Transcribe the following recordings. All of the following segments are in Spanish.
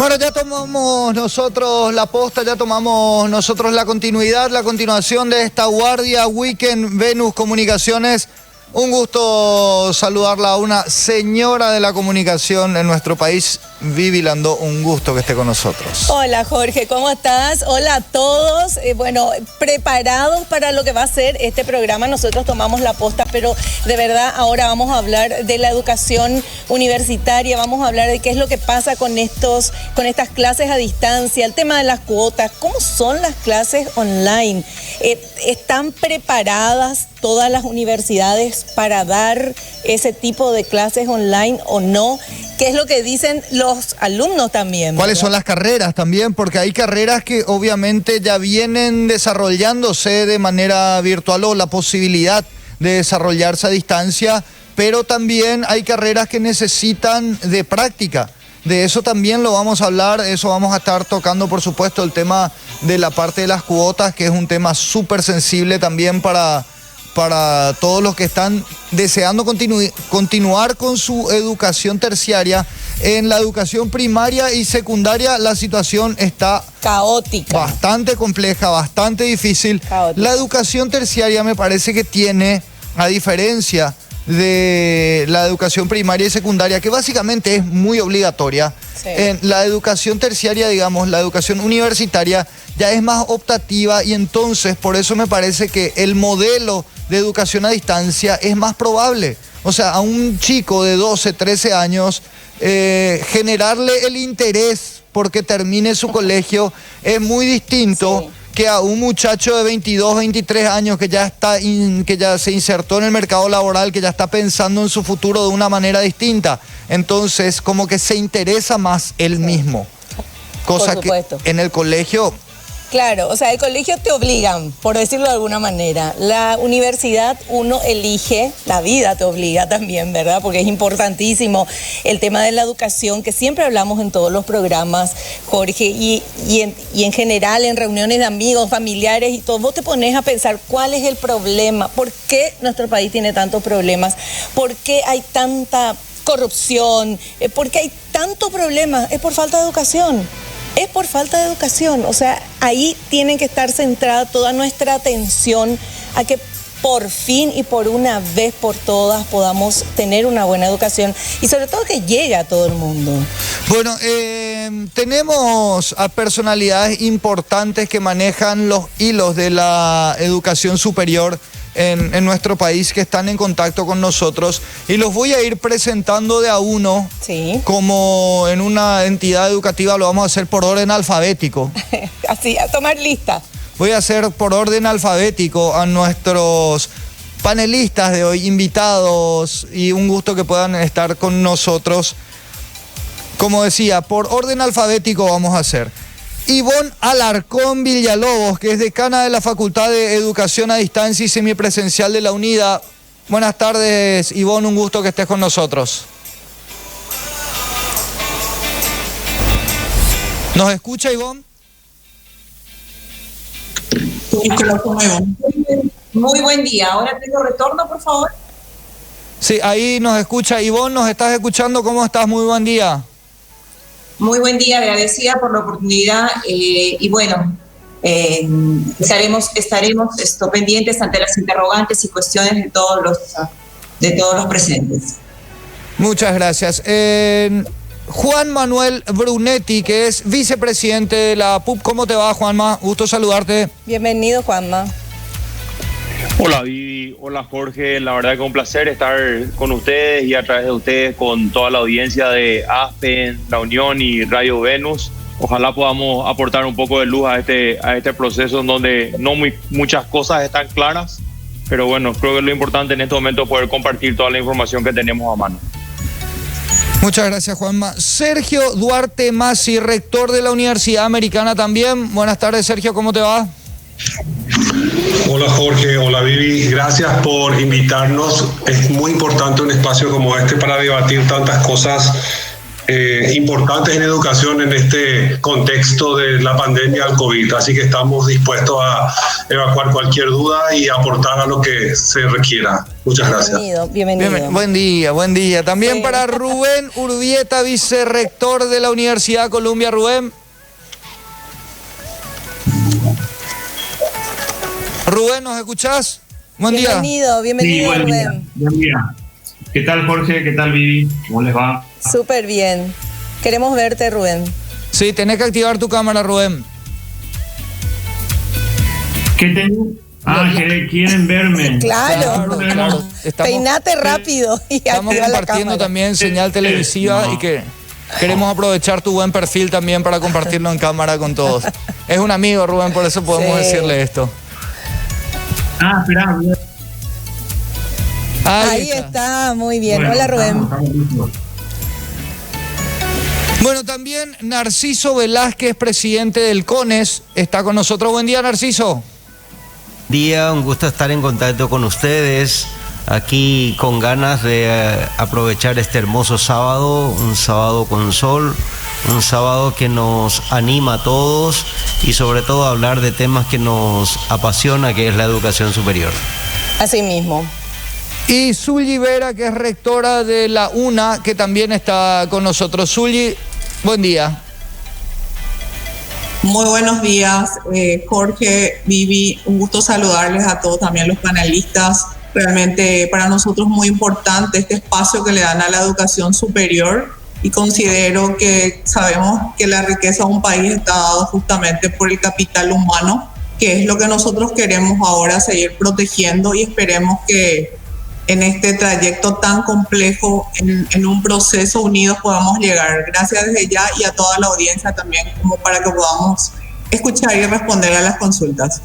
Bueno, ya tomamos nosotros la posta, ya tomamos nosotros la continuación de esta guardia Weekend Venus Comunicaciones. Un gusto saludarla a una señora de la comunicación en nuestro país, Vivi Landó, un gusto que esté con nosotros. Hola Jorge, ¿cómo estás? Hola a todos. Bueno, preparados para lo que va a ser este programa. Nosotros tomamos la posta, pero de verdad ahora vamos a hablar de la educación universitaria, vamos a hablar de qué es lo que pasa con estas clases a distancia, el tema de las cuotas, cómo son las clases online. ¿Están preparadas todas las universidades para dar ese tipo de clases online o no? ¿Qué es lo que dicen los alumnos también? ¿Cuáles son las carreras también? Porque hay carreras que obviamente ya vienen desarrollándose de manera virtual o la posibilidad de desarrollarse a distancia, pero también hay carreras que necesitan de práctica. De eso también lo vamos a hablar, eso vamos a estar tocando, por supuesto, el tema de la parte de las cuotas, que es un tema súper sensible también para todos los que están deseando continuar con su educación terciaria. En la educación primaria y secundaria la situación está caótica, bastante compleja, bastante difícil. Caótica. La educación terciaria me parece que tiene, a diferencia de la educación primaria y secundaria, que básicamente es muy obligatoria, sí. En la educación terciaria, digamos, la educación universitaria ya es más optativa, y entonces por eso me parece que el modelo de educación a distancia es más probable. O sea, a un chico de 12, 13 años, generarle el interés porque termine su colegio es muy distinto, sí, que a un muchacho de 22, 23 años que ya se insertó en el mercado laboral, que ya está pensando en su futuro de una manera distinta. Entonces, como que se interesa más él mismo. Cosa que en el colegio... Claro, o sea, el colegio te obligan, por decirlo de alguna manera. La universidad uno elige, la vida te obliga también, ¿verdad? Porque es importantísimo el tema de la educación, que siempre hablamos en todos los programas, Jorge, y en general en reuniones de amigos, familiares y todo. Vos te pones a pensar cuál es el problema, por qué nuestro país tiene tantos problemas, por qué hay tanta corrupción, por qué hay tantos problemas. Es por falta de educación. Es por falta de educación, o sea, ahí tiene que estar centrada toda nuestra atención a que por fin y por una vez por todas podamos tener una buena educación y sobre todo que llegue a todo el mundo. Bueno, tenemos a personalidades importantes que manejan los hilos de la educación superior en nuestro país, que están en contacto con nosotros, y los voy a ir presentando de a uno. Sí. Como en una entidad educativa lo vamos a hacer por orden alfabético. Así, a tomar lista. Voy a hacer por orden alfabético a nuestros panelistas de hoy, invitados, y un gusto que puedan estar con nosotros. Como decía, por orden alfabético vamos a hacer. Ivonne Alarcón Villalobos, que es decana de la Facultad de Educación a Distancia y Semipresencial de la UNIDA. Buenas tardes, Ivonne, un gusto que estés con nosotros. ¿Nos escucha, Ivonne? Muy buen día. Ahora tengo retorno, por favor. Sí, ahí nos escucha. Ivonne, ¿nos estás escuchando? ¿Cómo estás? Muy buen día. Muy buen día, agradecida por la oportunidad y bueno, estaremos pendientes ante las interrogantes y cuestiones de todos los presentes. Muchas gracias. Juan Manuel Brunetti, que es vicepresidente de la PUC. ¿Cómo te va, Juanma? Gusto saludarte. Bienvenido, Juanma. Hola, Vivi. Hola, Jorge. La verdad que un placer estar con ustedes y a través de ustedes con toda la audiencia de Aspen, La Unión y Radio Venus. Ojalá podamos aportar un poco de luz a este proceso en donde no muchas cosas están claras, pero bueno, creo que lo importante en este momento es poder compartir toda la información que tenemos a mano. Muchas gracias, Juanma. Sergio Duarte Masi, rector de la Universidad Americana también. Buenas tardes, Sergio, ¿cómo te va? Hola Jorge, hola Vivi, gracias por invitarnos. Es muy importante un espacio como este para debatir tantas cosas importantes en educación en este contexto de la pandemia del COVID. Así que estamos dispuestos a evacuar cualquier duda y aportar a lo que se requiera. Muchas gracias. Bienvenido. Buen día. También para Rubén Urbieta, vicerrector de la Universidad Columbia. Rubén. Rubén, ¿nos escuchás? Buen día. Bienvenido, sí, Rubén. Buen día. ¿Qué tal, Jorge? ¿Qué tal, Vivi? ¿Cómo les va? Súper bien. Queremos verte, Rubén. Sí, tenés que activar tu cámara, Rubén. ¿Qué tengo? ¿Quieren verme? Claro. Peinate rápido y estamos compartiendo también señal televisiva y que queremos aprovechar tu buen perfil también para compartirlo en cámara con todos. Es un amigo, Rubén, por eso podemos decirle esto. Espera. Ahí está, muy bien. Bueno, hola, Rubén. Bueno, también Narciso Velázquez, presidente del CONES, está con nosotros. Buen día, Narciso. Día, un gusto estar en contacto con ustedes, aquí con ganas de aprovechar este hermoso sábado, un sábado con sol, un sábado que nos anima a todos y sobre todo hablar de temas que nos apasiona, que es la educación superior. Así mismo. Y Zully Vera, que es rectora de la UNA, que también está con nosotros. Zully, buen día. Muy buenos días, Jorge, Vivi, un gusto saludarles a todos, también los panelistas. Realmente para nosotros es muy importante este espacio que le dan a la educación superior y considero que sabemos que la riqueza de un país está dada justamente por el capital humano, que es lo que nosotros queremos ahora seguir protegiendo y esperemos que en este trayecto tan complejo, en un proceso unidos podamos llegar. Gracias desde ya y a toda la audiencia también, como para que podamos escuchar y responder a las consultas.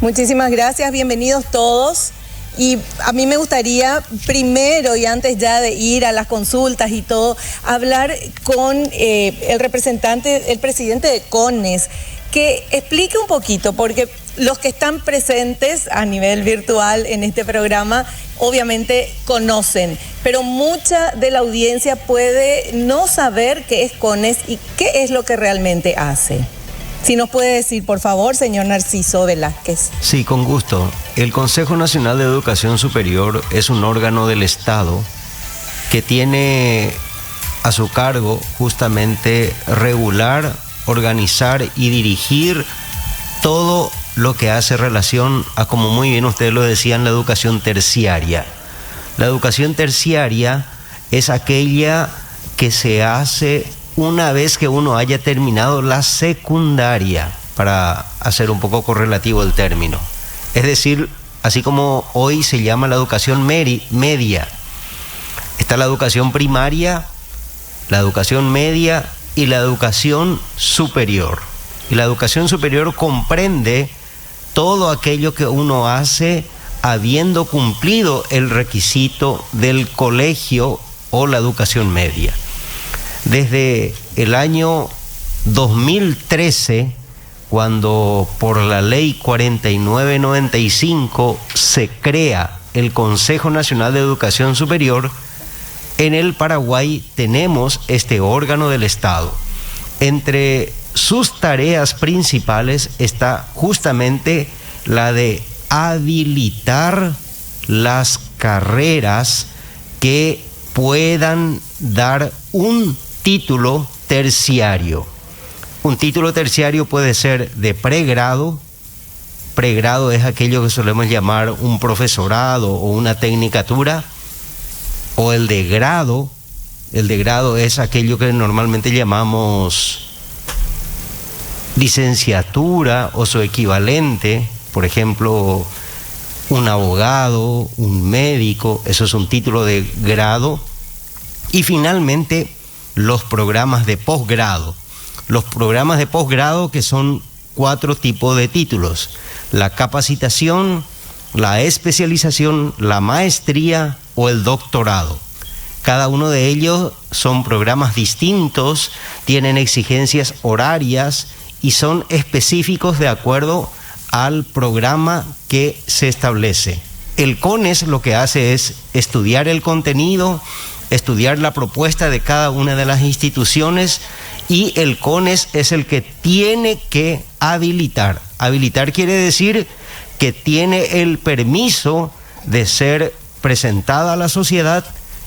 Muchísimas gracias, bienvenidos todos. Y a mí me gustaría primero y antes ya de ir a las consultas y todo, hablar con el representante, el presidente de CONES, que explique un poquito, porque los que están presentes a nivel virtual en este programa obviamente conocen, pero mucha de la audiencia puede no saber qué es CONES y qué es lo que realmente hace. Si nos puede decir, por favor, señor Narciso Velázquez. Sí, con gusto. El Consejo Nacional de Educación Superior es un órgano del Estado que tiene a su cargo justamente regular, organizar y dirigir todo lo que hace relación a, como muy bien ustedes lo decían, la educación terciaria. La educación terciaria es aquella que se hace una vez que uno haya terminado la secundaria, para hacer un poco correlativo el término. Es decir, así como hoy se llama la educación media, está la educación primaria, la educación media y la educación superior. Y la educación superior comprende todo aquello que uno hace habiendo cumplido el requisito del colegio o la educación media. Desde el año 2013, cuando por la ley 4995 se crea el Consejo Nacional de Educación Superior, en el Paraguay tenemos este órgano del Estado. Entre sus tareas principales está justamente la de habilitar las carreras que puedan dar un título terciario. Un título terciario puede ser de pregrado. Pregrado es aquello que solemos llamar un profesorado o una tecnicatura. O el de grado. El de grado es aquello que normalmente llamamos licenciatura o su equivalente. Por ejemplo, un abogado, un médico, eso es un título de grado. Y finalmente, los programas de posgrado. Los programas de posgrado, que son 4 tipos de títulos: la capacitación, la especialización, la maestría o el doctorado. Cada uno de ellos son programas distintos, tienen exigencias horarias y son específicos de acuerdo al programa que se establece. El CONES lo que hace es estudiar el contenido estudiar la propuesta de cada una de las instituciones y el CONES es el que tiene que habilitar. Habilitar quiere decir que tiene el permiso de ser presentada a la sociedad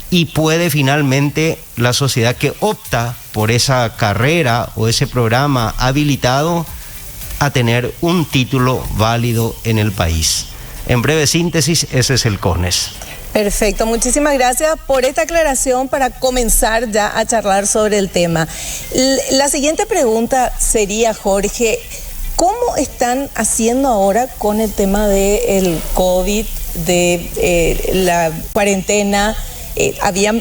y puede finalmente la sociedad que opta por esa carrera o ese programa habilitado a tener un título válido en el país. En breve síntesis, ese es el CONES. Perfecto, muchísimas gracias por esta aclaración para comenzar ya a charlar sobre el tema. La siguiente pregunta sería, Jorge, ¿cómo están haciendo ahora con el tema del COVID, de la cuarentena? Había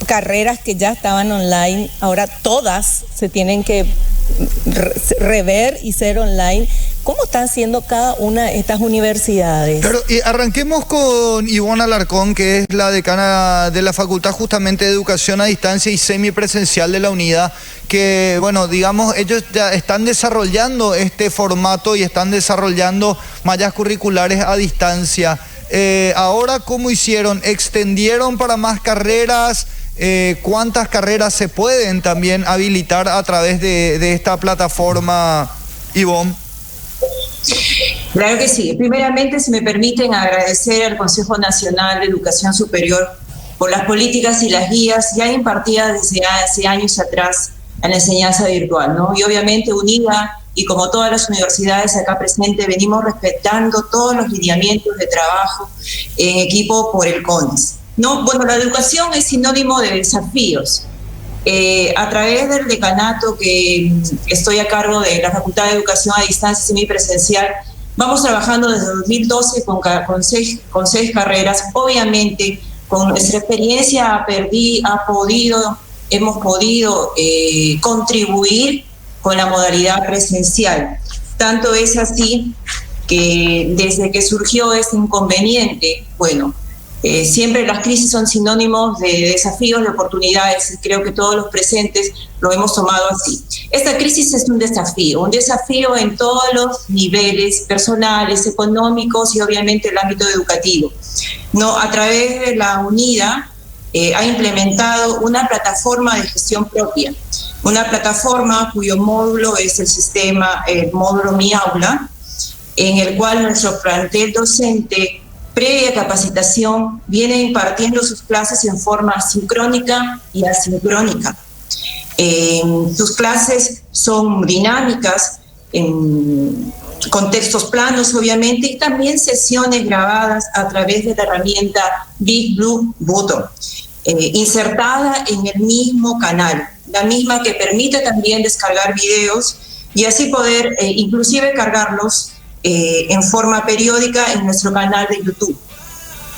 carreras que ya estaban online, ahora todas se tienen que rever y ser online. ¿Cómo están haciendo cada una de estas universidades? Claro, y arranquemos con Ivonne Alarcón, que es la decana de la Facultad justamente de Educación a Distancia y Semipresencial de la UNIDA, que, bueno, digamos, ellos ya están desarrollando este formato y están desarrollando mallas curriculares a distancia. Ahora, ¿cómo hicieron? ¿Extendieron para más carreras? ¿Cuántas carreras se pueden también habilitar a través de esta plataforma, Ivonne? Claro que sí. Primeramente, si me permiten, agradecer al Consejo Nacional de Educación Superior por las políticas y las guías ya impartidas desde hace años atrás en la enseñanza virtual, ¿no? Y obviamente UNIDA y como todas las universidades acá presentes venimos respetando todos los lineamientos de trabajo en equipo por el CONES. No, bueno, la educación es sinónimo de desafíos. A través del decanato que estoy a cargo de la Facultad de Educación a Distancia y Semipresencial, vamos trabajando desde 2012 con seis carreras. Obviamente, con nuestra experiencia hemos podido contribuir con la modalidad presencial. Tanto es así que desde que surgió este inconveniente, bueno, siempre las crisis son sinónimos de desafíos, de oportunidades, y creo que todos los presentes lo hemos tomado así. Esta crisis es un desafío en todos los niveles, personales, económicos y obviamente el ámbito educativo. No, a través de la UNIDA ha implementado una plataforma de gestión propia, una plataforma cuyo módulo es el módulo Mi Aula, en el cual nuestro plantel docente, previa capacitación, viene impartiendo sus clases en forma sincrónica y asincrónica. Sus clases son dinámicas, en contextos planos obviamente, y también sesiones grabadas a través de la herramienta Big Blue Button, insertada en el mismo canal, la misma que permite también descargar videos y así poder inclusive cargarlos en forma periódica en nuestro canal de YouTube.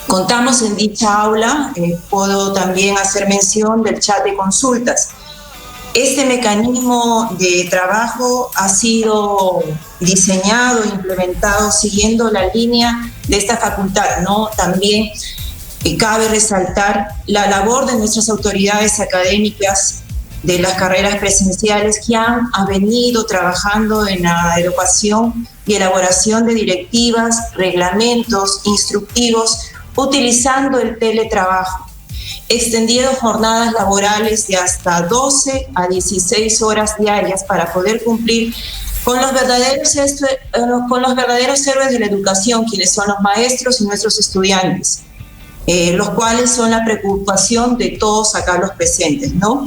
Contamos en dicha aula, puedo también hacer mención del chat de consultas. Este mecanismo de trabajo ha sido diseñado e implementado siguiendo la línea de esta facultad, ¿no? También cabe resaltar la labor de nuestras autoridades académicas de las carreras presenciales que han venido trabajando en la educación y elaboración de directivas, reglamentos, instructivos, utilizando el teletrabajo, extendiendo jornadas laborales de hasta 12 a 16 horas diarias para poder cumplir con los verdaderos héroes de la educación, quienes son los maestros y nuestros estudiantes, los cuales son la preocupación de todos acá los presentes, ¿no?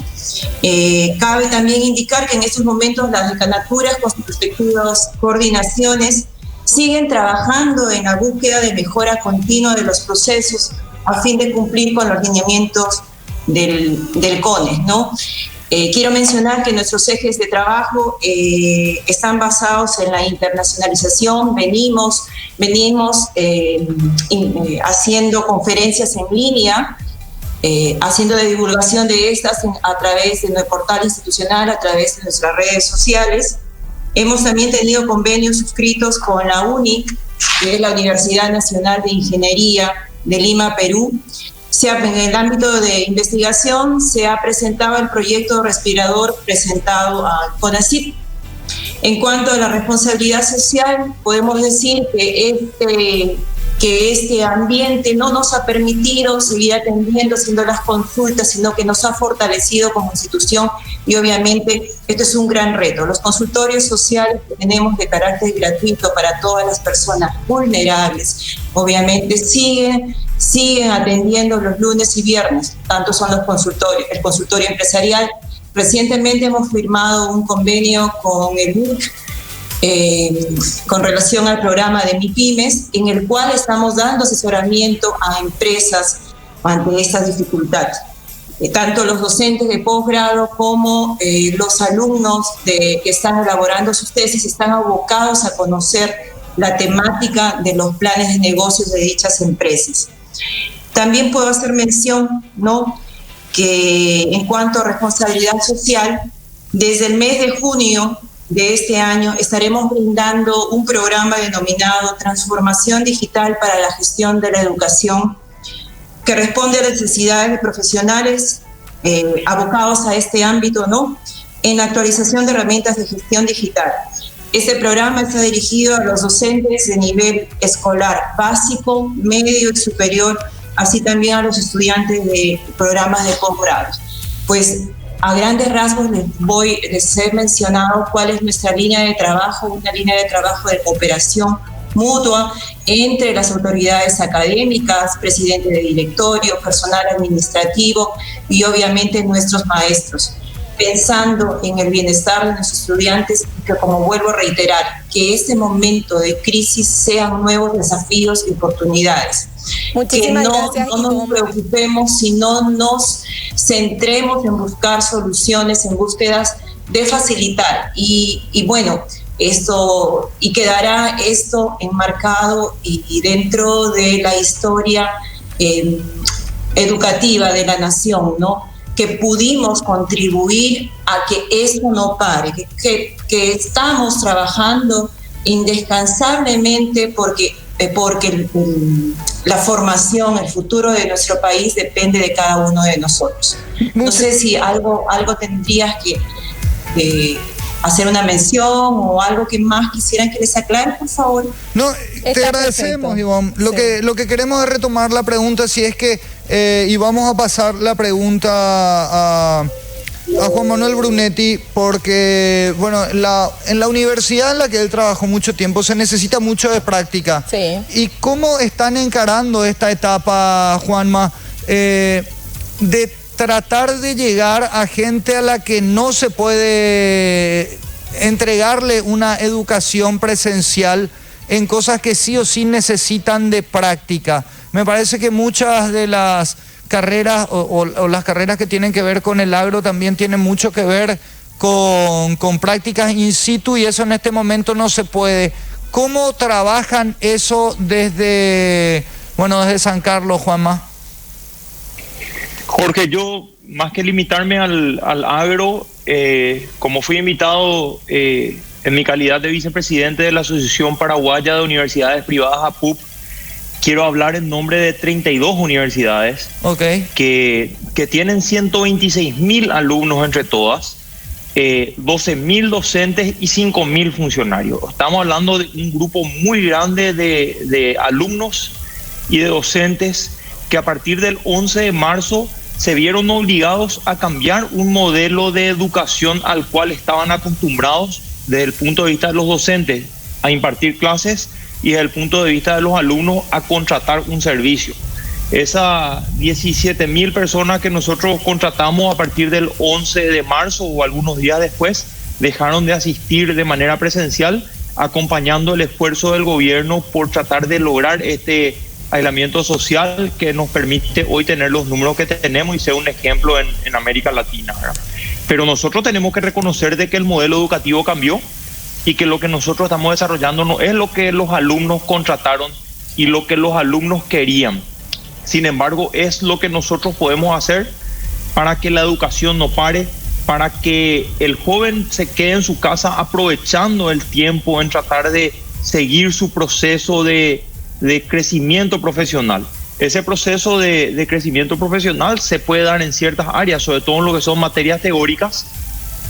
Cabe también indicar que en estos momentos las decanaturas con sus respectivas coordinaciones siguen trabajando en la búsqueda de mejora continua de los procesos a fin de cumplir con los lineamientos del CONES, ¿no? Quiero mencionar que nuestros ejes de trabajo están basados en la internacionalización. Venimos haciendo conferencias en línea, haciendo la divulgación de estas a través de nuestro portal institucional, a través de nuestras redes sociales. Hemos también tenido convenios suscritos con la UNIC, que es la Universidad Nacional de Ingeniería de Lima, Perú. En el ámbito de investigación se ha presentado el proyecto respirador presentado a CONACYT. En cuanto a la responsabilidad social, podemos decir que que este ambiente no nos ha permitido seguir atendiendo, haciendo las consultas, sino que nos ha fortalecido como institución y obviamente esto es un gran reto. Los consultorios sociales que tenemos de carácter gratuito para todas las personas vulnerables, obviamente siguen atendiendo los lunes y viernes, tanto son los consultorios, el consultorio empresarial. Recientemente hemos firmado un convenio con el MIC, con relación al programa de MIPYMES, en el cual estamos dando asesoramiento a empresas ante estas dificultades. Tanto los docentes de posgrado como los alumnos que están elaborando sus tesis están abocados a conocer la temática de los planes de negocios de dichas empresas. También puedo hacer mención, ¿no?, que en cuanto a responsabilidad social, desde el mes de junio de este año estaremos brindando un programa denominado Transformación Digital para la Gestión de la Educación, que responde a las necesidades de profesionales abocados a este ámbito, ¿no?, en la actualización de herramientas de gestión digital. Este programa está dirigido a los docentes de nivel escolar básico, medio y superior, así también a los estudiantes de programas de posgrado. Pues a grandes rasgos les he mencionado cuál es nuestra línea de trabajo, una línea de trabajo de cooperación mutua entre las autoridades académicas, presidente de directorio, personal administrativo y obviamente nuestros maestros, pensando en el bienestar de nuestros estudiantes y que, como vuelvo a reiterar, que este momento de crisis sean nuevos desafíos y oportunidades. Muchísimas gracias. No nos preocupemos, sino nos centremos en buscar soluciones, en búsquedas de facilitar. Y bueno, quedará esto enmarcado y dentro de la historia educativa de la nación, ¿no?, que pudimos contribuir a que esto no pare, que estamos trabajando indescansablemente porque la formación, el futuro de nuestro país depende de cada uno de nosotros. No sé si algo tendrías que hacer una mención o algo que más quisieran que les aclare, por favor. No, te agradecemos, Ivonne. Lo que queremos es retomar la pregunta, si es que, y vamos a pasar la pregunta a Juan Manuel Brunetti, porque, bueno, en la universidad en la que él trabajó mucho tiempo se necesita mucho de práctica. Sí. ¿Y cómo están encarando esta etapa, Juanma, de tratar de llegar a gente a la que no se puede entregarle una educación presencial en cosas que sí o sí necesitan de práctica? Me parece que muchas de las carreras o las carreras que tienen que ver con el agro también tienen mucho que ver con prácticas in situ, y eso en este momento no se puede. ¿Cómo trabajan eso desde San Carlos, Juanma? Jorge, yo más que limitarme al agro, como fui invitado en mi calidad de vicepresidente de la Asociación Paraguaya de Universidades Privadas, APUP, quiero hablar en nombre de 32 universidades que tienen 126.000 alumnos entre todas, 12.000 docentes y 5.000 funcionarios. Estamos hablando de un grupo muy grande de alumnos y de docentes que a partir del 11 de marzo se vieron obligados a cambiar un modelo de educación al cual estaban acostumbrados desde el punto de vista de los docentes a impartir clases y desde el punto de vista de los alumnos a contratar un servicio. Esas 17.000 personas que nosotros contratamos a partir del 11 de marzo o algunos días después dejaron de asistir de manera presencial, acompañando el esfuerzo del gobierno por tratar de lograr este aislamiento social que nos permite hoy tener los números que tenemos y ser un ejemplo en América Latina, ¿verdad? Pero nosotros tenemos que reconocer de que el modelo educativo cambió y que lo que nosotros estamos desarrollando no es lo que los alumnos contrataron y lo que los alumnos querían. Sin embargo, es lo que nosotros podemos hacer para que la educación no pare, para que el joven se quede en su casa aprovechando el tiempo en tratar de seguir su proceso de crecimiento profesional. Ese proceso de crecimiento profesional se puede dar en ciertas áreas, sobre todo en lo que son materias teóricas,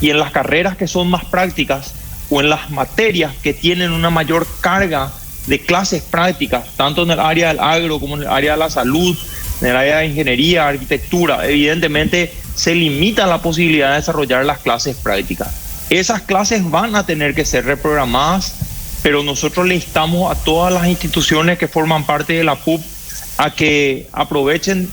y en las carreras que son más prácticas o en las materias que tienen una mayor carga de clases prácticas, tanto en el área del agro como en el área de la salud, en el área de ingeniería, arquitectura, evidentemente se limita la posibilidad de desarrollar las clases prácticas. Esas clases van a tener que ser reprogramadas, pero nosotros le instamos a todas las instituciones que forman parte de la PUB a que aprovechen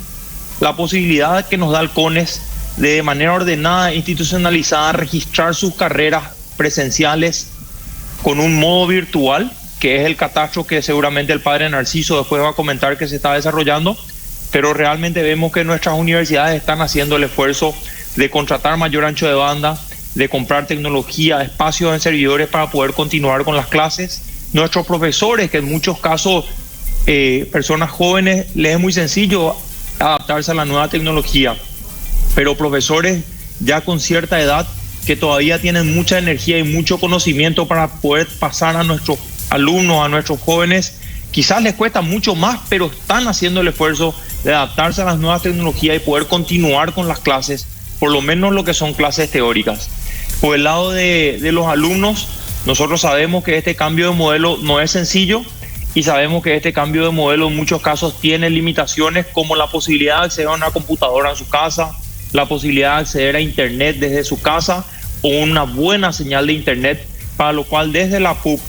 la posibilidad que nos da el CONES de manera ordenada e institucionalizada registrar sus carreras presenciales con un modo virtual, que es el catastro que seguramente el padre Narciso después va a comentar que se está desarrollando, pero realmente vemos que nuestras universidades están haciendo el esfuerzo de contratar mayor ancho de banda, de comprar tecnología, espacios en servidores para poder continuar con las clases. Nuestros profesores, que en muchos casos personas jóvenes, les es muy sencillo adaptarse a la nueva tecnología, pero profesores ya con cierta edad que todavía tienen mucha energía y mucho conocimiento para poder pasar a nuestros alumnos, a nuestros jóvenes, quizás les cuesta mucho más, pero están haciendo el esfuerzo de adaptarse a las nuevas tecnologías y poder continuar con las clases, por lo menos lo que son clases teóricas. Por el lado de los alumnos, nosotros sabemos que este cambio de modelo no es sencillo y sabemos que este cambio de modelo en muchos casos tiene limitaciones, como la posibilidad de acceder a una computadora en su casa, la posibilidad de acceder a internet desde su casa o una buena señal de internet, para lo cual desde la PUB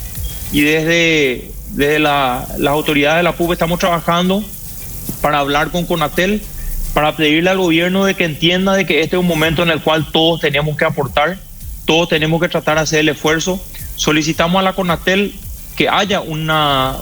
y desde las autoridades de la PUB estamos trabajando para hablar con CONATEL, para pedirle al gobierno de que entienda de que este es un momento en el cual todos tenemos que aportar, todos tenemos que tratar de hacer el esfuerzo. Solicitamos a la CONATEL que haya una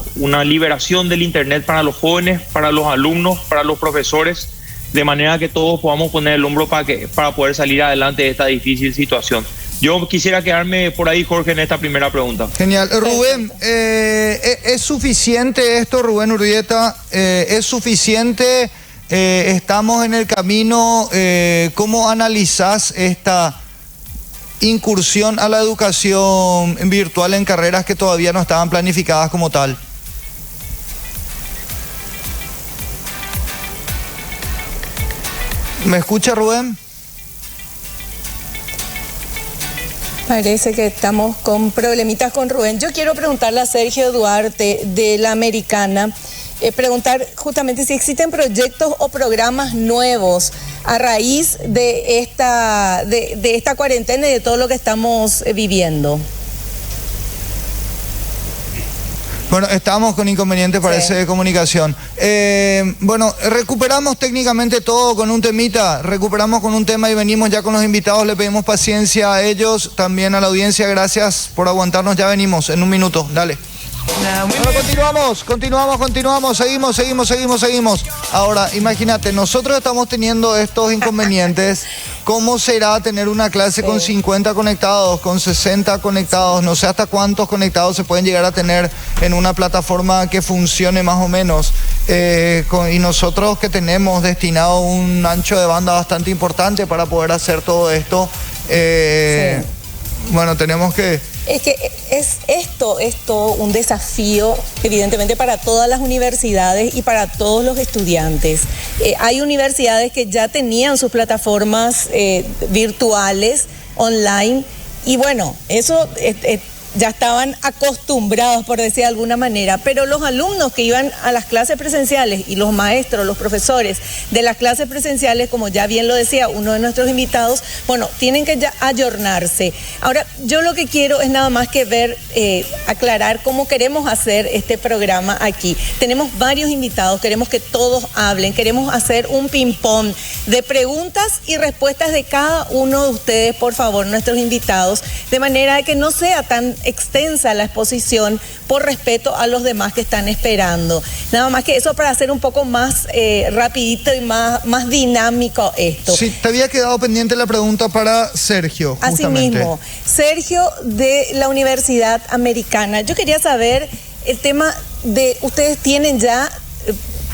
liberación del internet para los jóvenes, para los alumnos, para los profesores, de manera que todos podamos poner el hombro para poder salir adelante de esta difícil situación. Yo quisiera quedarme por ahí, Jorge, en esta primera pregunta. Genial. Rubén, ¿es suficiente esto, Rubén Urdieta? ¿Es suficiente? ¿Estamos en el camino? ¿Cómo analizás esta incursión a la educación virtual en carreras que todavía no estaban planificadas como tal? ¿Me escucha, Rubén? Parece que estamos con problemitas con Rubén. Yo quiero preguntarle a Sergio Duarte de la Americana, preguntar justamente si existen proyectos o programas nuevos a raíz de esta cuarentena y de todo lo que estamos viviendo. Bueno, estamos con inconvenientes, parece, de comunicación. Bueno, recuperamos técnicamente todo con un temita, recuperamos con un tema y venimos ya con los invitados, le pedimos paciencia a ellos, también a la audiencia, gracias por aguantarnos, ya venimos en un minuto, dale. Bueno, continuamos, seguimos. Ahora, imagínate, nosotros estamos teniendo estos inconvenientes. ¿Cómo será tener una clase con 50 conectados, con 60 conectados? No sé hasta cuántos conectados se pueden llegar a tener en una plataforma que funcione más o menos. Y nosotros que tenemos destinado un ancho de banda bastante importante para poder hacer todo esto, bueno, tenemos que... Es que es todo un desafío, evidentemente, para todas las universidades y para todos los estudiantes. Hay universidades que ya tenían sus plataformas virtuales, online, y bueno, eso ya estaban acostumbrados, por decir de alguna manera, pero los alumnos que iban a las clases presenciales y los maestros, los profesores de las clases presenciales, como ya bien lo decía uno de nuestros invitados, bueno, tienen que ya ayornarse. Ahora, yo lo que quiero es nada más que ver, aclarar cómo queremos hacer este programa aquí. Tenemos varios invitados, queremos que todos hablen, queremos hacer un ping-pong de preguntas y respuestas de cada uno de ustedes, por favor, nuestros invitados, de manera que no sea tan extensa la exposición por respeto a los demás que están esperando. Nada más que eso para hacer un poco más rapidito y más dinámico esto. Sí, te había quedado pendiente la pregunta para Sergio, justamente. Asimismo, Sergio de la Universidad Americana. Yo quería saber el tema de, ustedes tienen ya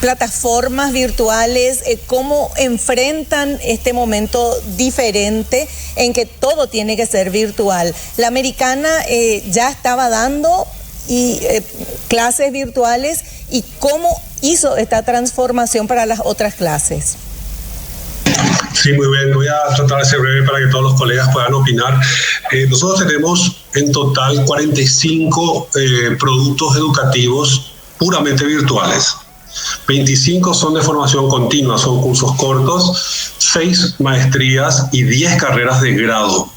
plataformas virtuales, cómo enfrentan este momento diferente en que todo tiene que ser virtual. La Americana ya estaba dando clases virtuales, y cómo hizo esta transformación para las otras clases. Sí, muy bien. Voy a tratar de ser breve para que todos los colegas puedan opinar. nosotros tenemos en total 45 productos educativos puramente virtuales. 25 son de formación continua, son cursos cortos, 6 maestrías y 10 carreras de grado.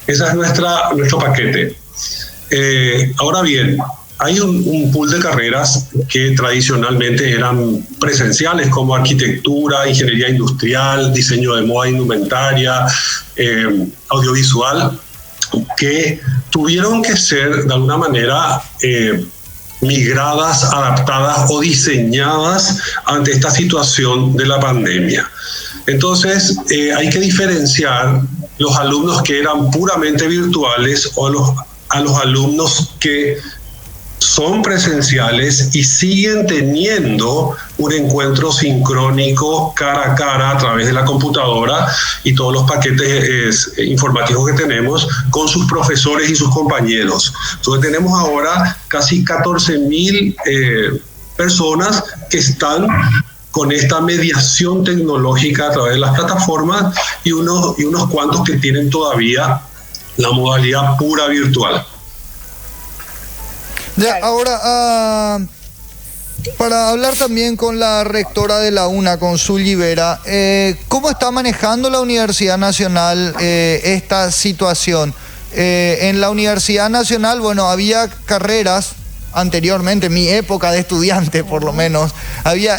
Ese es nuestro paquete. Ahora bien, hay un pool de carreras que tradicionalmente eran presenciales, como arquitectura, ingeniería industrial, diseño de moda, indumentaria, audiovisual, que tuvieron que ser de alguna manera migradas, adaptadas o diseñadas ante esta situación de la pandemia. Entonces, hay que diferenciar los alumnos que eran puramente virtuales o a los alumnos que son presenciales y siguen teniendo un encuentro sincrónico cara a cara a través de la computadora y todos los paquetes informáticos que tenemos con sus profesores y sus compañeros. Entonces tenemos ahora casi 14.000 personas que están con esta mediación tecnológica a través de las plataformas y unos cuantos que tienen todavía la modalidad pura virtual. Ya, ahora, para hablar también con la rectora de la UNA, con Zully Vera, ¿cómo está manejando la Universidad Nacional esta situación? En la Universidad Nacional, bueno, había carreras anteriormente, en mi época de estudiante por lo menos, había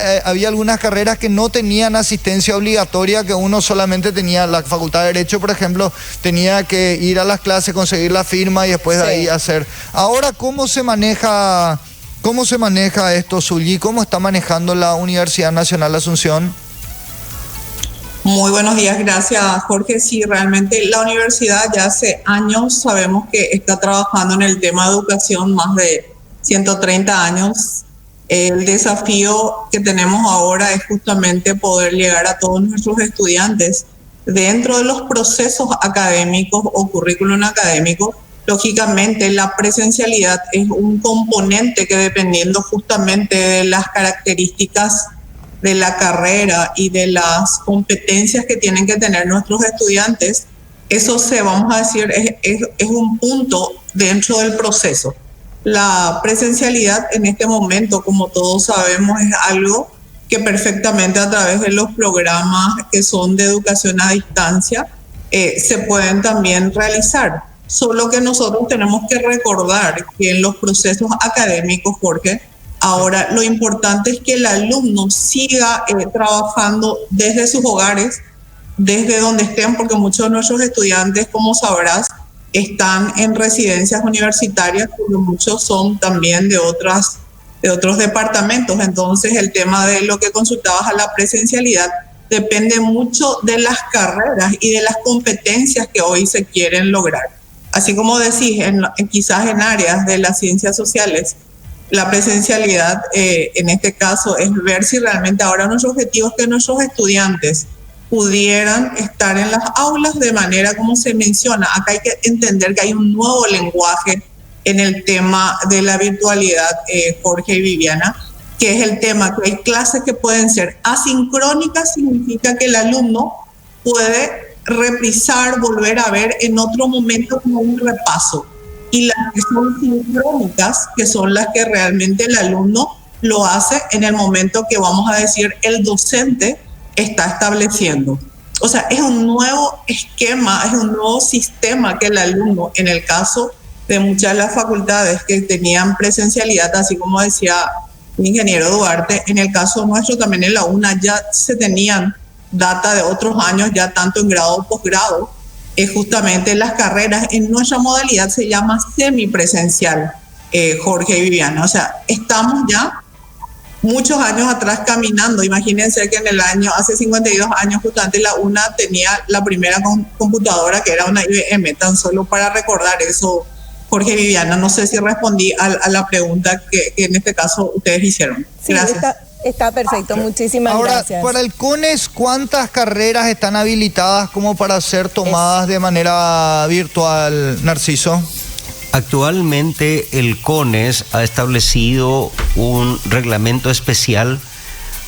algunas carreras que no tenían asistencia obligatoria, que uno solamente tenía, la Facultad de Derecho, por ejemplo, tenía que ir a las clases, conseguir la firma y después de ahí hacer. Ahora, ¿cómo se maneja esto, Zully? ¿Cómo está manejando la Universidad Nacional de Asunción? Muy buenos días, gracias Jorge. Sí, realmente la universidad ya hace años sabemos que está trabajando en el tema de educación, más de 130 años. El desafío que tenemos ahora es justamente poder llegar a todos nuestros estudiantes dentro de los procesos académicos o currículum académico. Lógicamente, la presencialidad es un componente que, dependiendo justamente de las características de la carrera y de las competencias que tienen que tener nuestros estudiantes, eso vamos a decir, es un punto dentro del proceso. La presencialidad en este momento, como todos sabemos, es algo que perfectamente a través de los programas que son de educación a distancia se pueden también realizar. Solo que nosotros tenemos que recordar que en los procesos académicos, Jorge, ahora lo importante es que el alumno siga trabajando desde sus hogares, desde donde estén, porque muchos de nuestros estudiantes, como sabrás, están en residencias universitarias, porque muchos son también de otros departamentos. Entonces, el tema de lo que consultabas a la presencialidad depende mucho de las carreras y de las competencias que hoy se quieren lograr. Así como decís, quizás en áreas de las ciencias sociales, la presencialidad en este caso es ver si realmente ahora nuestro objetivo es que nuestros estudiantes pudieran estar en las aulas de manera como se menciona. Acá hay que entender que hay un nuevo lenguaje en el tema de la virtualidad, Jorge y Viviana, que es el tema que hay clases que pueden ser asincrónicas, significa que el alumno puede reprisar, volver a ver en otro momento como un repaso. Y las que son sincrónicas, que son las que realmente el alumno lo hace en el momento que, vamos a decir, el docente está estableciendo. O sea, es un nuevo esquema, es un nuevo sistema que el alumno, en el caso de muchas de las facultades que tenían presencialidad, así como decía el ingeniero Duarte, en el caso nuestro también en la UNA ya se tenían data de otros años, ya tanto en grado o posgrado, justamente las carreras en nuestra modalidad se llama semipresencial, Jorge y Viviana. O sea, estamos ya muchos años atrás caminando. Imagínense que hace 52 años justamente la UNA tenía la primera computadora, que era una IBM, tan solo para recordar eso, Jorge y Viviana. No sé si respondí a la pregunta que en este caso ustedes hicieron. Sí, gracias. Está perfecto, muchísimas gracias. Ahora, para el CONES, ¿cuántas carreras están habilitadas como para ser tomadas de manera virtual, Narciso? Actualmente el CONES ha establecido un reglamento especial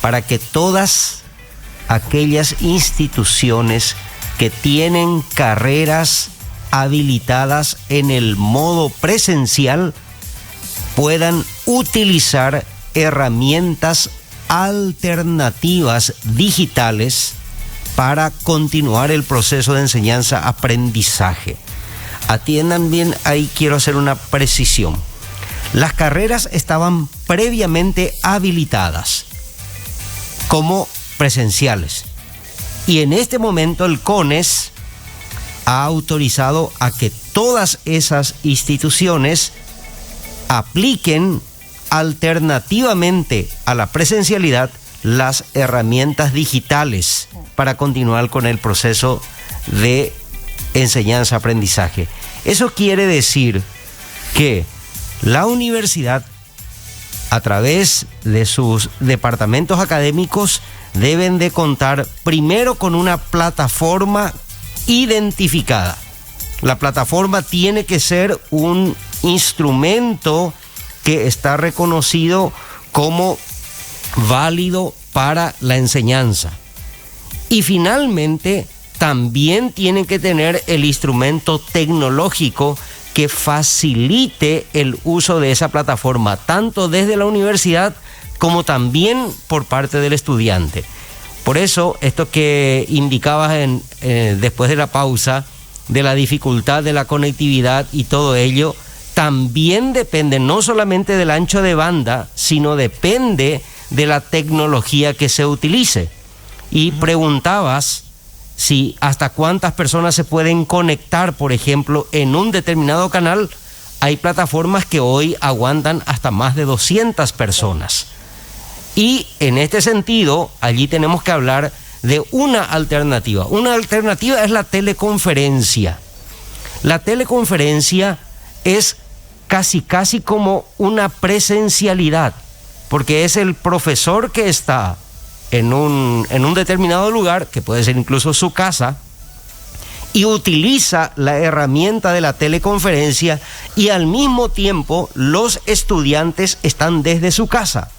para que todas aquellas instituciones que tienen carreras habilitadas en el modo presencial puedan utilizar herramientas alternativas digitales para continuar el proceso de enseñanza-aprendizaje. Atiendan bien, ahí quiero hacer una precisión. Las carreras estaban previamente habilitadas como presenciales y en este momento el CONES ha autorizado a que todas esas instituciones apliquen alternativamente a la presencialidad las herramientas digitales para continuar con el proceso de enseñanza-aprendizaje. Eso quiere decir que la universidad, a través de sus departamentos académicos, deben de contar primero con una plataforma identificada. La plataforma tiene que ser un instrumento que está reconocido como válido para la enseñanza. Y finalmente, también tienen que tener el instrumento tecnológico que facilite el uso de esa plataforma, tanto desde la universidad como también por parte del estudiante. Por eso, esto que indicabas después de la pausa, de la dificultad de la conectividad y todo ello, también depende no solamente del ancho de banda, sino depende de la tecnología que se utilice. Y preguntabas si hasta cuántas personas se pueden conectar, por ejemplo, en un determinado canal. Hay plataformas que hoy aguantan hasta más de 200 personas. Y en este sentido, allí tenemos que hablar de una alternativa. Una alternativa es la teleconferencia. La teleconferencia es casi como una presencialidad, porque es el profesor que está en un determinado lugar, que puede ser incluso su casa, y utiliza la herramienta de la teleconferencia, y al mismo tiempo los estudiantes están desde su casa.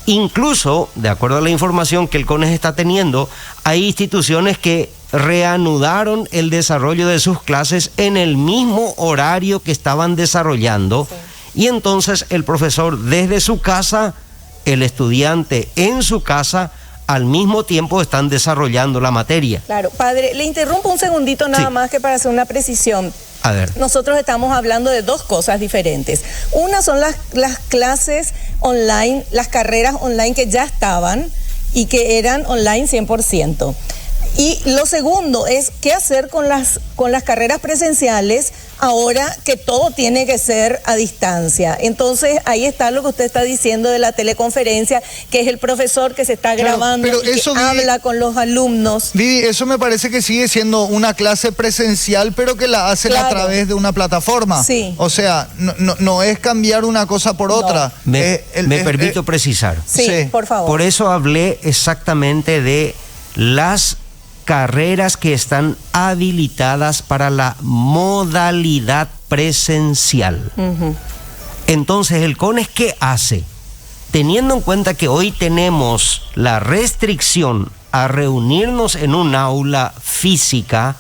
Incluso, de acuerdo a la información que el CONES está teniendo, hay instituciones que reanudaron el desarrollo de sus clases en el mismo horario que estaban desarrollando, y entonces el profesor desde su casa, el estudiante en su casa, al mismo tiempo están desarrollando la materia. Claro, padre, le interrumpo un segundito nada más que para hacer una precisión. A ver. Nosotros estamos hablando de dos cosas diferentes. Una son las clases online, las carreras online que ya estaban y que eran online 100%. Y lo segundo es qué hacer con las carreras presenciales ahora que todo tiene que ser a distancia. Entonces ahí está lo que usted está diciendo de la teleconferencia, que es el profesor que se está grabando, pero y eso, que habla con los alumnos. Vivi, eso me parece que sigue siendo una clase presencial, pero que la hacen a través de una plataforma. Sí. O sea, no es cambiar una cosa por otra. Me permito precisar. Sí, por favor. Por eso hablé exactamente de las carreras que están habilitadas para la modalidad presencial. Entonces, el CONES, ¿qué hace? Teniendo en cuenta que hoy tenemos la restricción a reunirnos en un aula física,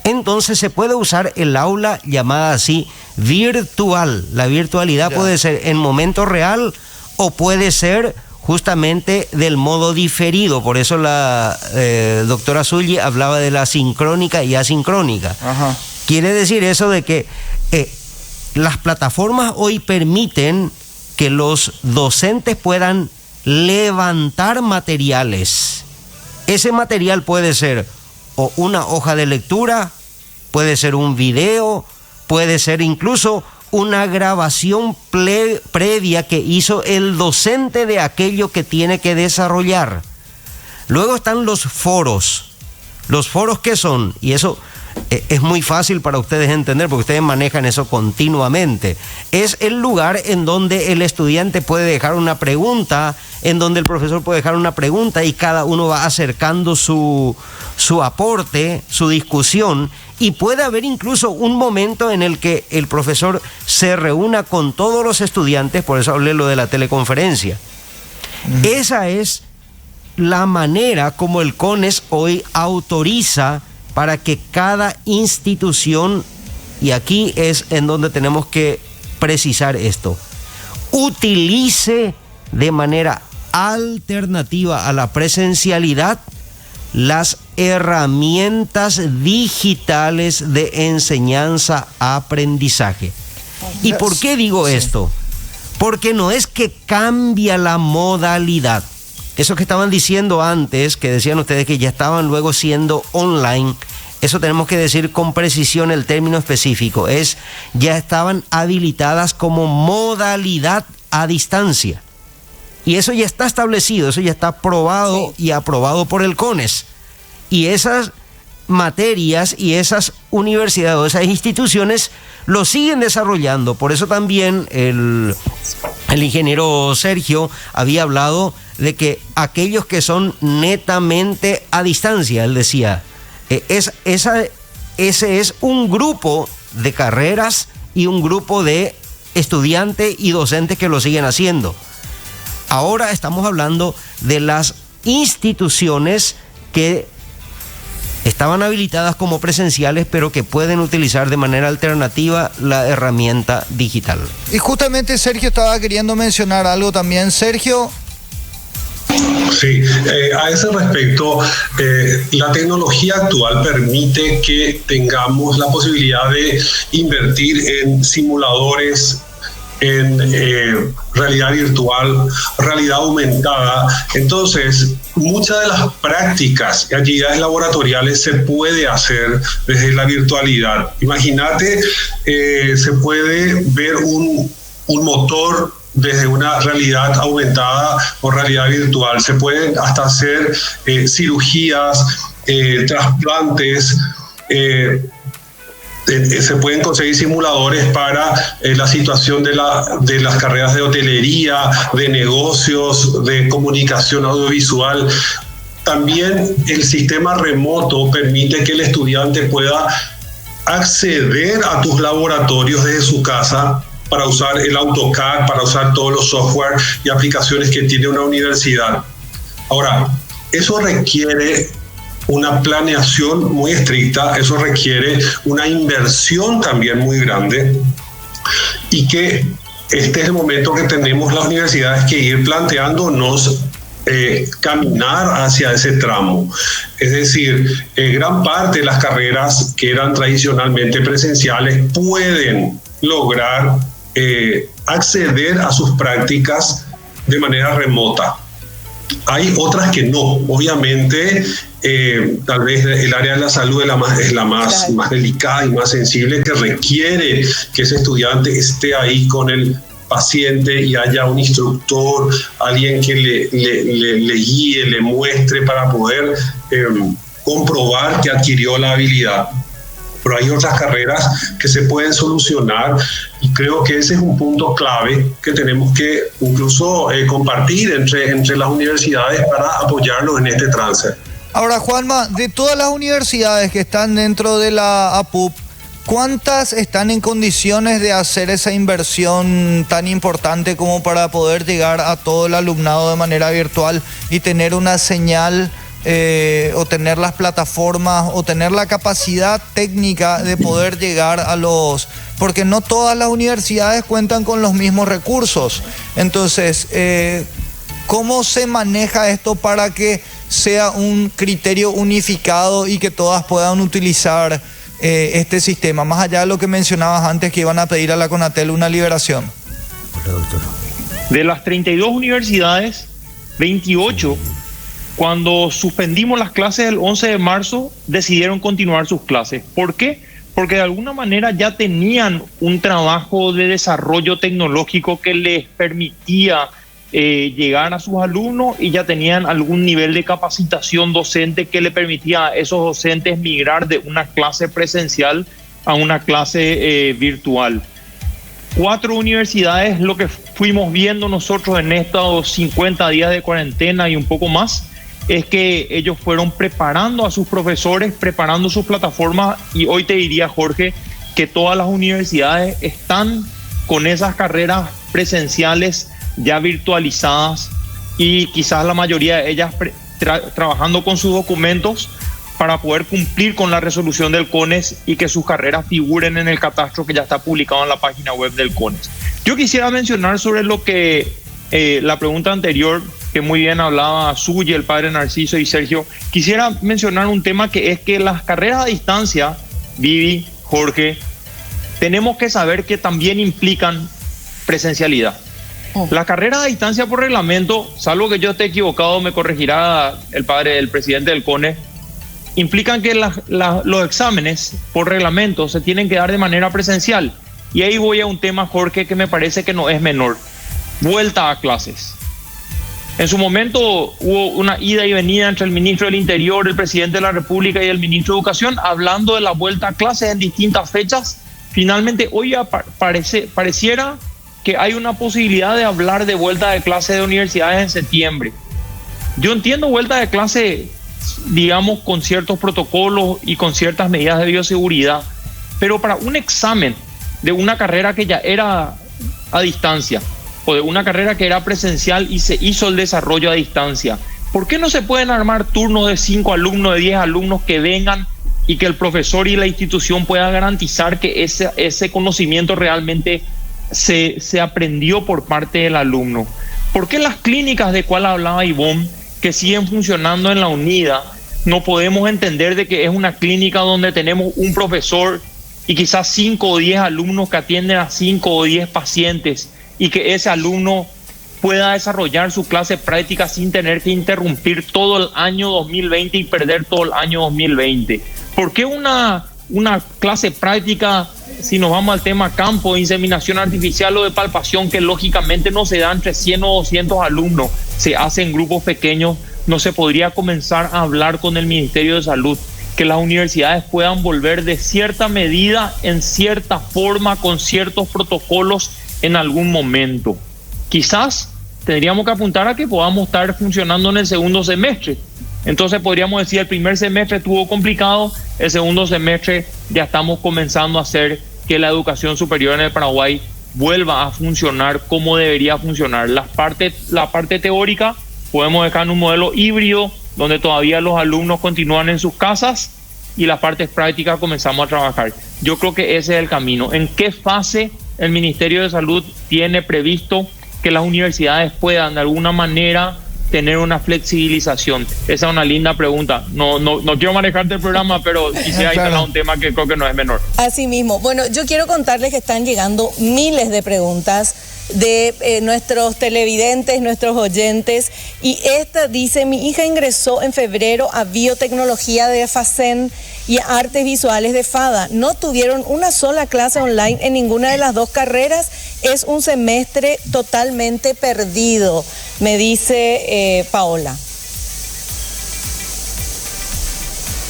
entonces se puede usar el aula llamada así virtual. La virtualidad puede ser en momento real o puede ser justamente del modo diferido. Por eso la doctora Zulli hablaba de la sincrónica y asincrónica. Ajá. Quiere decir eso de que las plataformas hoy permiten que los docentes puedan levantar materiales. Ese material puede ser o una hoja de lectura, puede ser un video, puede ser incluso una grabación previa que hizo el docente de aquello que tiene que desarrollar. Luego están los foros. ¿Los foros qué son? Y eso es muy fácil para ustedes entender porque ustedes manejan eso continuamente. Es el lugar en donde el estudiante puede dejar una pregunta, en donde el profesor puede dejar una pregunta y cada uno va acercando su aporte, su discusión, y puede haber incluso un momento en el que el profesor se reúna con todos los estudiantes. Por eso hablé lo de la teleconferencia. Esa es la manera como el CONES hoy autoriza para que cada institución, y aquí es en donde tenemos que precisar esto, utilice de manera alternativa a la presencialidad las herramientas digitales de enseñanza-aprendizaje. ¿Y por qué digo esto? Porque no es que cambia la modalidad. Eso que estaban diciendo antes, que decían ustedes que ya estaban luego siendo online, eso tenemos que decir con precisión el término específico, es ya estaban habilitadas como modalidad a distancia. Y eso ya está establecido, eso ya está aprobado y aprobado por el CONES. Y esas materias y esas universidades o esas instituciones lo siguen desarrollando. Por eso también el ingeniero Sergio había hablado de que aquellos que son netamente a distancia, él decía, ese es un grupo de carreras y un grupo de estudiantes y docentes que lo siguen haciendo. Ahora estamos hablando de las instituciones que estaban habilitadas como presenciales, pero que pueden utilizar de manera alternativa la herramienta digital. Y justamente Sergio estaba queriendo mencionar algo también. Sergio. Sí, a ese respecto, la tecnología actual permite que tengamos la posibilidad de invertir en simuladores, en realidad virtual, realidad aumentada. Entonces, muchas de las prácticas y actividades laboratoriales se puede hacer desde la virtualidad. Imagínate, se puede ver un motor desde una realidad aumentada o realidad virtual. Se pueden hasta hacer cirugías, trasplantes, se pueden conseguir simuladores para la situación de las carreras de hotelería, de negocios, de comunicación audiovisual. También el sistema remoto permite que el estudiante pueda acceder a tus laboratorios desde su casa para usar el AutoCAD, para usar todos los software y aplicaciones que tiene una universidad. Ahora, eso requiere una planeación muy estricta, eso requiere una inversión también muy grande, y que este es el momento que tenemos las universidades que ir planteándonos caminar hacia ese tramo. Es decir, gran parte de las carreras que eran tradicionalmente presenciales pueden lograr acceder a sus prácticas de manera remota. Hay otras que no. Obviamente, tal vez el área de la salud es la más delicada y más sensible, que requiere que ese estudiante esté ahí con el paciente y haya un instructor, alguien que le guíe, le muestre para poder comprobar que adquirió la habilidad. Pero hay otras carreras que se pueden solucionar, y creo que ese es un punto clave que tenemos que incluso compartir entre las universidades para apoyarlos en este trance. Ahora, Juanma, de todas las universidades que están dentro de la APUP, ¿cuántas están en condiciones de hacer esa inversión tan importante como para poder llegar a todo el alumnado de manera virtual y tener una señal, o tener las plataformas, o tener la capacidad técnica de poder llegar a los... Porque no todas las universidades cuentan con los mismos recursos. Entonces, ¿cómo se maneja esto para que sea un criterio unificado y que todas puedan utilizar este sistema? Más allá de lo que mencionabas antes, que iban a pedir a la CONATEL una liberación. De las 32 universidades, 28... Cuando suspendimos las clases el 11 de marzo, decidieron continuar sus clases. ¿Por qué? Porque de alguna manera ya tenían un trabajo de desarrollo tecnológico que les permitía llegar a sus alumnos, y ya tenían algún nivel de capacitación docente que le permitía a esos docentes migrar de una clase presencial a una clase virtual. 4 universidades, lo que fuimos viendo nosotros en estos 50 días de cuarentena y un poco más, es que ellos fueron preparando a sus profesores, preparando sus plataformas, y hoy te diría, Jorge, que todas las universidades están con esas carreras presenciales ya virtualizadas, y quizás la mayoría de ellas trabajando con sus documentos para poder cumplir con la resolución del CONES y que sus carreras figuren en el catastro que ya está publicado en la página web del CONES. Yo quisiera mencionar sobre lo que la pregunta anterior, que muy bien hablaba Suy, el padre Narciso y Sergio. Quisiera mencionar un tema que es que las carreras a distancia, Vivi, Jorge, tenemos que saber que también implican presencialidad. Las carreras a distancia por reglamento, salvo que yo esté equivocado, me corregirá el presidente del CONES, implican que los exámenes por reglamento se tienen que dar de manera presencial. Y ahí voy a un tema, Jorge, que me parece que no es menor. Vuelta a clases. En su momento hubo una ida y venida entre el ministro del Interior, el presidente de la República y el ministro de Educación, hablando de la vuelta a clases en distintas fechas. Finalmente, hoy pareciera que hay una posibilidad de hablar de vuelta de clase de universidades en septiembre. Yo entiendo vuelta de clase, digamos, con ciertos protocolos y con ciertas medidas de bioseguridad, pero para un examen de una carrera que ya era a distancia o de una carrera que era presencial y se hizo el desarrollo a distancia, ¿por qué no se pueden armar turnos de 5 alumnos, de 10 alumnos que vengan y que el profesor y la institución puedan garantizar que ese conocimiento realmente se aprendió por parte del alumno? ¿Por qué las clínicas de cual hablaba Ivonne, que siguen funcionando en la UNIDA, no podemos entender de que es una clínica donde tenemos un profesor y quizás 5 o 10 alumnos que atienden a 5 o 10 pacientes y que ese alumno pueda desarrollar su clase práctica sin tener que interrumpir todo el año 2020 y perder todo el año 2020? ¿Por qué una clase práctica, si nos vamos al tema campo, de inseminación artificial o de palpación, que lógicamente no se da entre 100 o 200 alumnos, se hace en grupos pequeños? No se podría comenzar a hablar con el Ministerio de Salud que las universidades puedan volver de cierta medida, en cierta forma, con ciertos protocolos en algún momento. Quizás tendríamos que apuntar a que podamos estar funcionando en el segundo semestre. Entonces podríamos decir, el primer semestre estuvo complicado, el segundo semestre ya estamos comenzando a hacer que la educación superior en el Paraguay vuelva a funcionar como debería funcionar. La parte teórica podemos dejar en un modelo híbrido donde todavía los alumnos continúan en sus casas y las partes prácticas comenzamos a trabajar. Yo creo que ese es el camino. ¿En qué fase el Ministerio de Salud tiene previsto que las universidades puedan de alguna manera tener una flexibilización? Esa es una linda pregunta. No quiero manejarte el programa, pero quisiera instalar un tema que creo que no es menor. Así mismo. Bueno, yo quiero contarles que están llegando miles de preguntas de nuestros televidentes, nuestros oyentes, y esta dice: mi hija ingresó en febrero a biotecnología de FACEN y a artes visuales de FADA. No tuvieron una sola clase online en ninguna de las dos carreras. Es un semestre totalmente perdido, me dice Paola.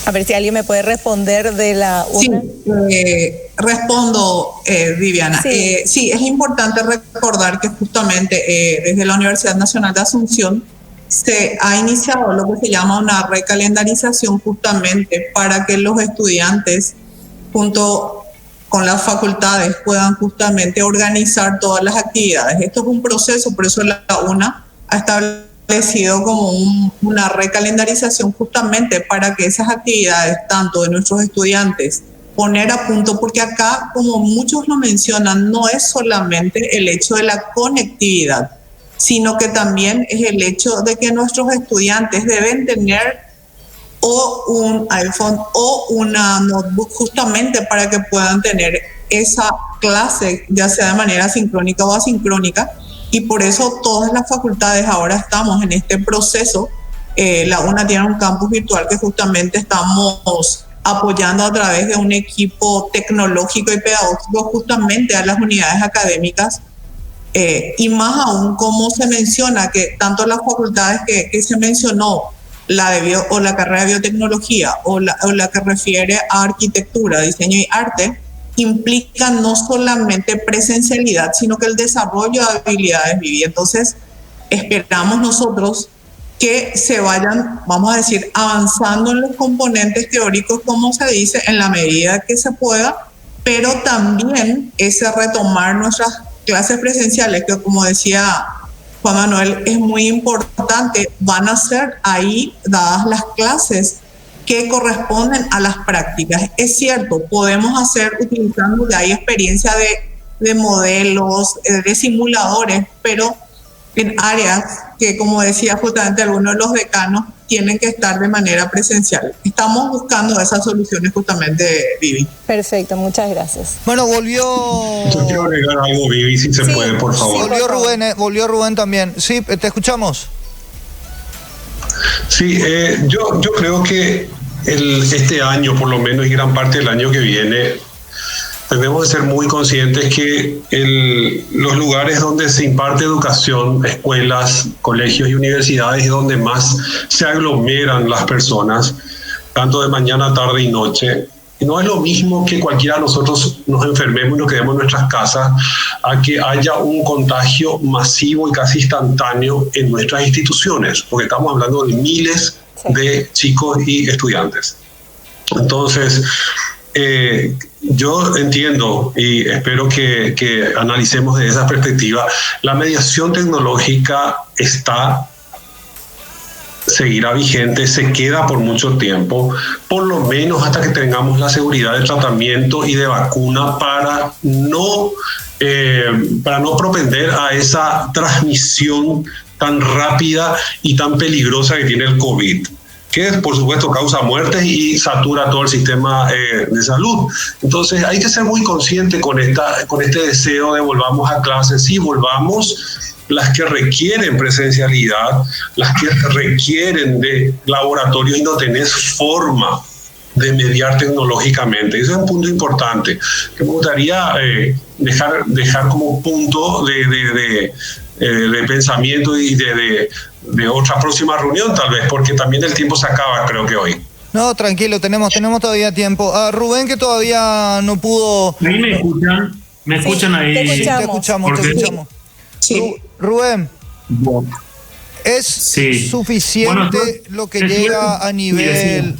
A ver si alguien me puede responder de la una. Sí, respondo, Viviana. Sí. Sí, es importante recordar que justamente desde la Universidad Nacional de Asunción se ha iniciado lo que se llama una recalendarización, justamente para que los estudiantes, junto con las facultades, puedan justamente organizar todas las actividades. Esto es un proceso, por eso la UNA ha establecido como una recalendarización, justamente para que esas actividades, tanto de nuestros estudiantes, poner a punto, porque acá, como muchos lo mencionan, no es solamente el hecho de la conectividad, sino que también es el hecho de que nuestros estudiantes deben tener o un iPhone o una notebook, justamente para que puedan tener esa clase, ya sea de manera sincrónica o asincrónica. Y por eso todas las facultades ahora estamos en este proceso. La UNA tiene un campus virtual que justamente estamos apoyando a través de un equipo tecnológico y pedagógico justamente a las unidades académicas. Y más aún, como se menciona que tanto las facultades que se mencionó, la carrera de biotecnología o la que refiere a arquitectura, diseño y arte, implican no solamente presencialidad, sino que el desarrollo de habilidades vividas. Entonces, esperamos nosotros que se vayan, vamos a decir, avanzando en los componentes teóricos, como se dice, en la medida que se pueda, pero también ese retomar nuestras clases presenciales, que como decía Juan Manuel, es muy importante. Van a ser ahí dadas las clases que corresponden a las prácticas. Es cierto, podemos hacer utilizando, ya hay experiencia de modelos, de simuladores, pero en áreas que, como decía justamente algunos de los decanos, tienen que estar de manera presencial. Estamos buscando esas soluciones justamente, Vivi. Perfecto, muchas gracias. Bueno, Yo quiero agregar algo, Vivi, si se puede, por favor. Volvió Rubén también. Sí, te escuchamos. Sí, yo creo que este año, por lo menos, y gran parte del año que viene, debemos de ser muy conscientes que los lugares donde se imparte educación, escuelas, colegios y universidades, es donde más se aglomeran las personas, tanto de mañana, tarde y noche. Y no es lo mismo que cualquiera de nosotros nos enfermemos y nos quedemos en nuestras casas, a que haya un contagio masivo y casi instantáneo en nuestras instituciones, porque estamos hablando de miles de chicos y estudiantes. Entonces, yo entiendo y espero que analicemos desde esa perspectiva. La mediación tecnológica seguirá vigente, se queda por mucho tiempo, por lo menos hasta que tengamos la seguridad de tratamiento y de vacuna para no propender a esa transmisión tan rápida y tan peligrosa que tiene el COVID, que por supuesto causa muertes y satura todo el sistema de salud. Entonces hay que ser muy consciente con este deseo de volvamos a clases. Sí, volvamos, las que requieren presencialidad, las que requieren de laboratorios y no tenés forma de mediar tecnológicamente. Ese es un punto importante que me gustaría dejar como punto de pensamiento y de otra próxima reunión, tal vez, porque también el tiempo se acaba, creo que hoy. No, tranquilo, tenemos todavía tiempo. Rubén, que todavía no pudo... ¿A mí me escuchan? ¿Me escuchan ahí? Te escuchamos. Sí. Rubén, ¿es suficiente lo que llega a nivel...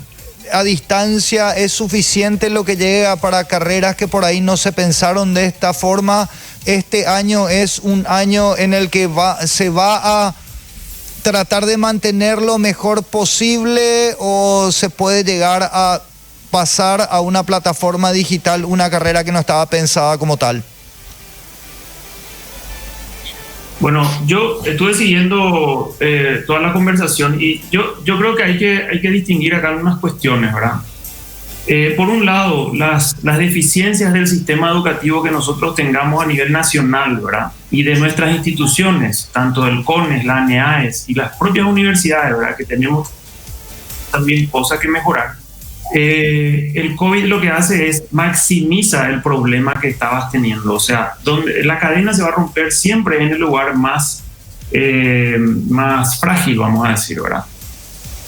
a distancia? ¿Es suficiente lo que llega para carreras que por ahí no se pensaron de esta forma? Este año es un año en el que se va a tratar de mantener lo mejor posible, o se puede llegar a pasar a una plataforma digital una carrera que no estaba pensada como tal. Bueno, yo estuve siguiendo toda la conversación y yo creo que hay que distinguir acá algunas cuestiones, ¿verdad? Por un lado, las deficiencias del sistema educativo que nosotros tengamos a nivel nacional, ¿verdad? Y de nuestras instituciones, tanto del CONES, la ANEAES y las propias universidades, ¿verdad? Que tenemos también cosas que mejorar. El COVID lo que hace es maximiza el problema que estabas teniendo. O sea, donde la cadena se va a romper siempre en el lugar más frágil, vamos a decir, ¿verdad?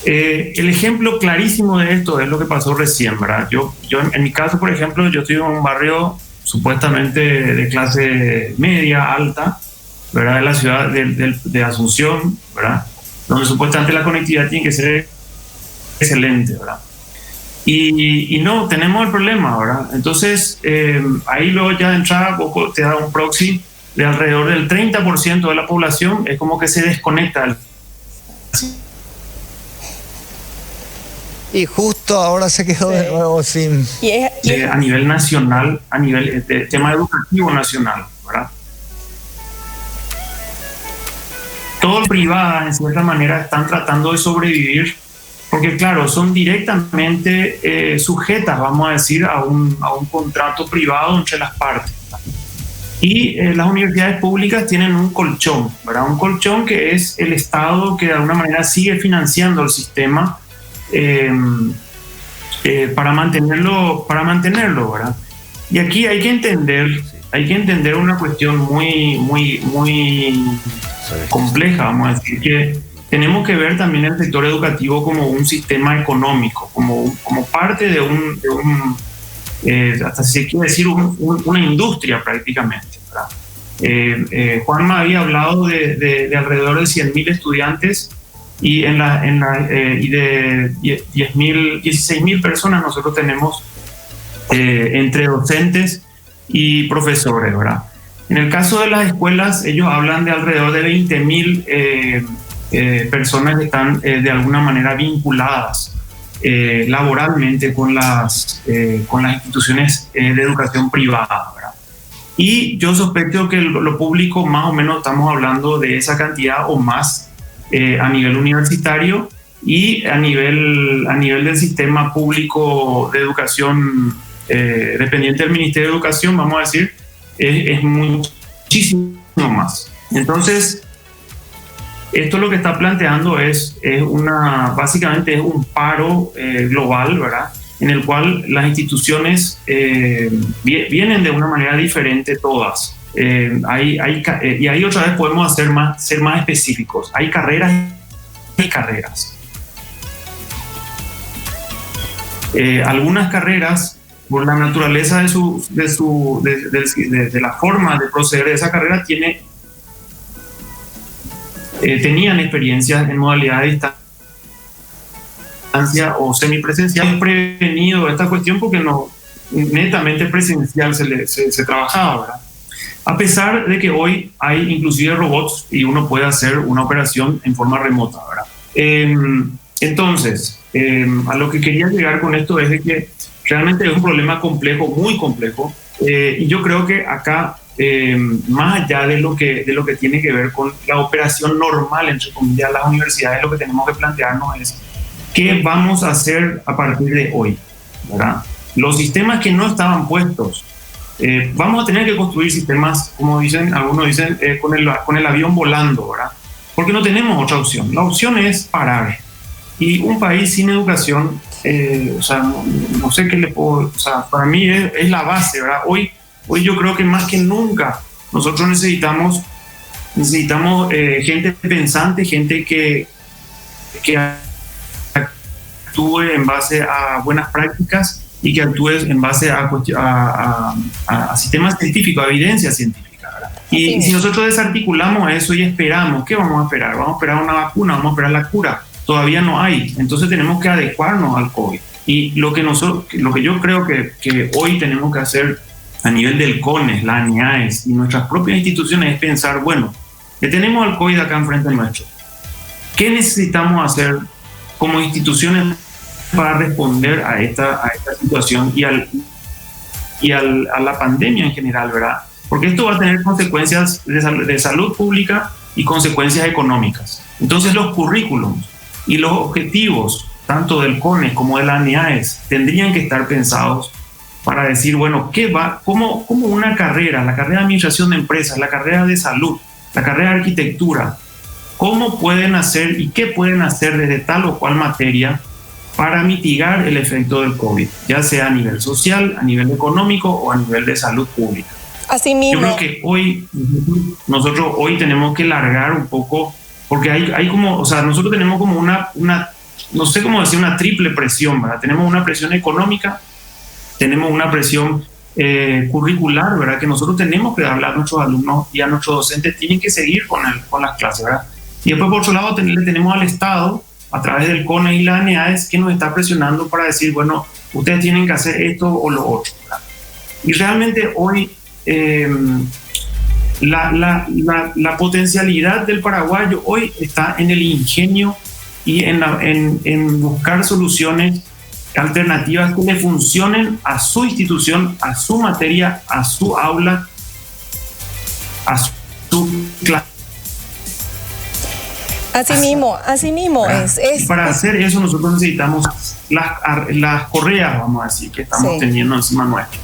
El ejemplo clarísimo de esto es lo que pasó recién, ¿verdad? Yo en mi caso, por ejemplo, yo estoy en un barrio supuestamente de clase media, alta, ¿verdad? De la ciudad de Asunción, ¿verdad? Donde supuestamente la conectividad tiene que ser excelente, ¿verdad? Y no, tenemos el problema, ¿verdad? Entonces, ahí luego ya de entrada poco te da un proxy de alrededor del 30% de la población, es como que se desconecta. Y justo ahora se quedó de nuevo sin... A nivel nacional, a nivel de tema educativo nacional, ¿verdad? Todas las privadas, en cierta manera, están tratando de sobrevivir, porque claro, son directamente sujetas, vamos a decir, a un contrato privado entre las partes. Y las universidades públicas tienen un colchón, ¿verdad? Un colchón que es el Estado que de alguna manera sigue financiando el sistema para mantenerlo, ¿verdad? Y aquí hay que entender una cuestión muy compleja, vamos a decir, que tenemos que ver también el sector educativo como un sistema económico, como parte de hasta se quiere decir una industria prácticamente, ¿verdad? Juanma había hablado de alrededor de 100.000 estudiantes y de 16.000 personas nosotros tenemos entre docentes y profesores, ¿verdad? En el caso de las escuelas, ellos hablan de alrededor de 20.000 personas que están de alguna manera vinculadas laboralmente con las instituciones de educación privada, ¿verdad? Y yo sospecho que lo público más o menos estamos hablando de esa cantidad o más a nivel universitario, y a nivel del sistema público de educación dependiente del Ministerio de Educación, vamos a decir, es muchísimo más. Entonces, esto lo que está planteando básicamente es un paro global, ¿verdad? En el cual las instituciones vienen de una manera diferente todas. Y ahí otra vez podemos ser más específicos. Hay carreras y carreras. Algunas carreras, por la naturaleza de la forma de proceder de esa carrera, tenían experiencias en modalidad de distancia o semipresencial. Hemos prevenido esta cuestión porque netamente presencial se trabajaba, ¿verdad? A pesar de que hoy hay inclusive robots y uno puede hacer una operación en forma remota, ¿verdad? Entonces, a lo que quería llegar con esto es de que realmente es un problema complejo, muy complejo, y yo creo que acá, más allá de lo que tiene que ver con la operación normal, entre comillas, las universidades, lo que tenemos que plantearnos es qué vamos a hacer a partir de hoy, ¿verdad? Los sistemas que no estaban puestos, vamos a tener que construir sistemas, como dicen, algunos dicen, con el avión volando, ¿verdad? Porque no tenemos otra opción. La opción es parar. Y un país sin educación, no sé qué le puedo... O sea, para mí es la base, ¿verdad? Hoy yo creo que más que nunca nosotros necesitamos gente pensante, gente que actúe en base a buenas prácticas y que actúe en base a sistemas científicos, a evidencia científica, ¿verdad? Y si nosotros desarticulamos eso y esperamos, ¿qué vamos a esperar? Vamos a esperar una vacuna, vamos a esperar la cura. Todavía no hay, entonces tenemos que adecuarnos al COVID. Y lo que yo creo que hoy tenemos que hacer a nivel del CONES, la ANIAES y nuestras propias instituciones es pensar, bueno, le tenemos al COVID acá enfrente nuestro. ¿Qué necesitamos hacer como instituciones para responder a esta situación y a la pandemia en general, ¿verdad? Porque esto va a tener consecuencias de salud pública y consecuencias económicas. Entonces los currículums y los objetivos, tanto del CONES como de la ANIAES, tendrían que estar pensados para decir, bueno, cómo una carrera, la carrera de administración de empresas, la carrera de salud, la carrera de arquitectura, cómo pueden hacer y qué pueden hacer desde tal o cual materia para mitigar el efecto del COVID, ya sea a nivel social, a nivel económico o a nivel de salud pública. Así mismo. Yo creo que nosotros hoy tenemos que largar un poco, porque hay como, o sea, nosotros tenemos como una no sé cómo decir, una triple presión, ¿verdad? Tenemos una presión económica, tenemos una presión curricular, ¿verdad? Que nosotros tenemos que hablar a nuestros alumnos y a nuestros docentes tienen que seguir con las clases, ¿verdad? Y después, por otro lado, tenemos al Estado, a través del CONES y la ANIAES, que nos está presionando para decir, bueno, ustedes tienen que hacer esto o lo otro, ¿verdad? Y realmente hoy la potencialidad del paraguayo hoy está en el ingenio y en buscar soluciones alternativas que le funcionen a su institución, a su materia, a su aula, a su clase. Así mismo es. Y para hacer eso nosotros necesitamos las correas, vamos a decir, que estamos teniendo encima nuestro.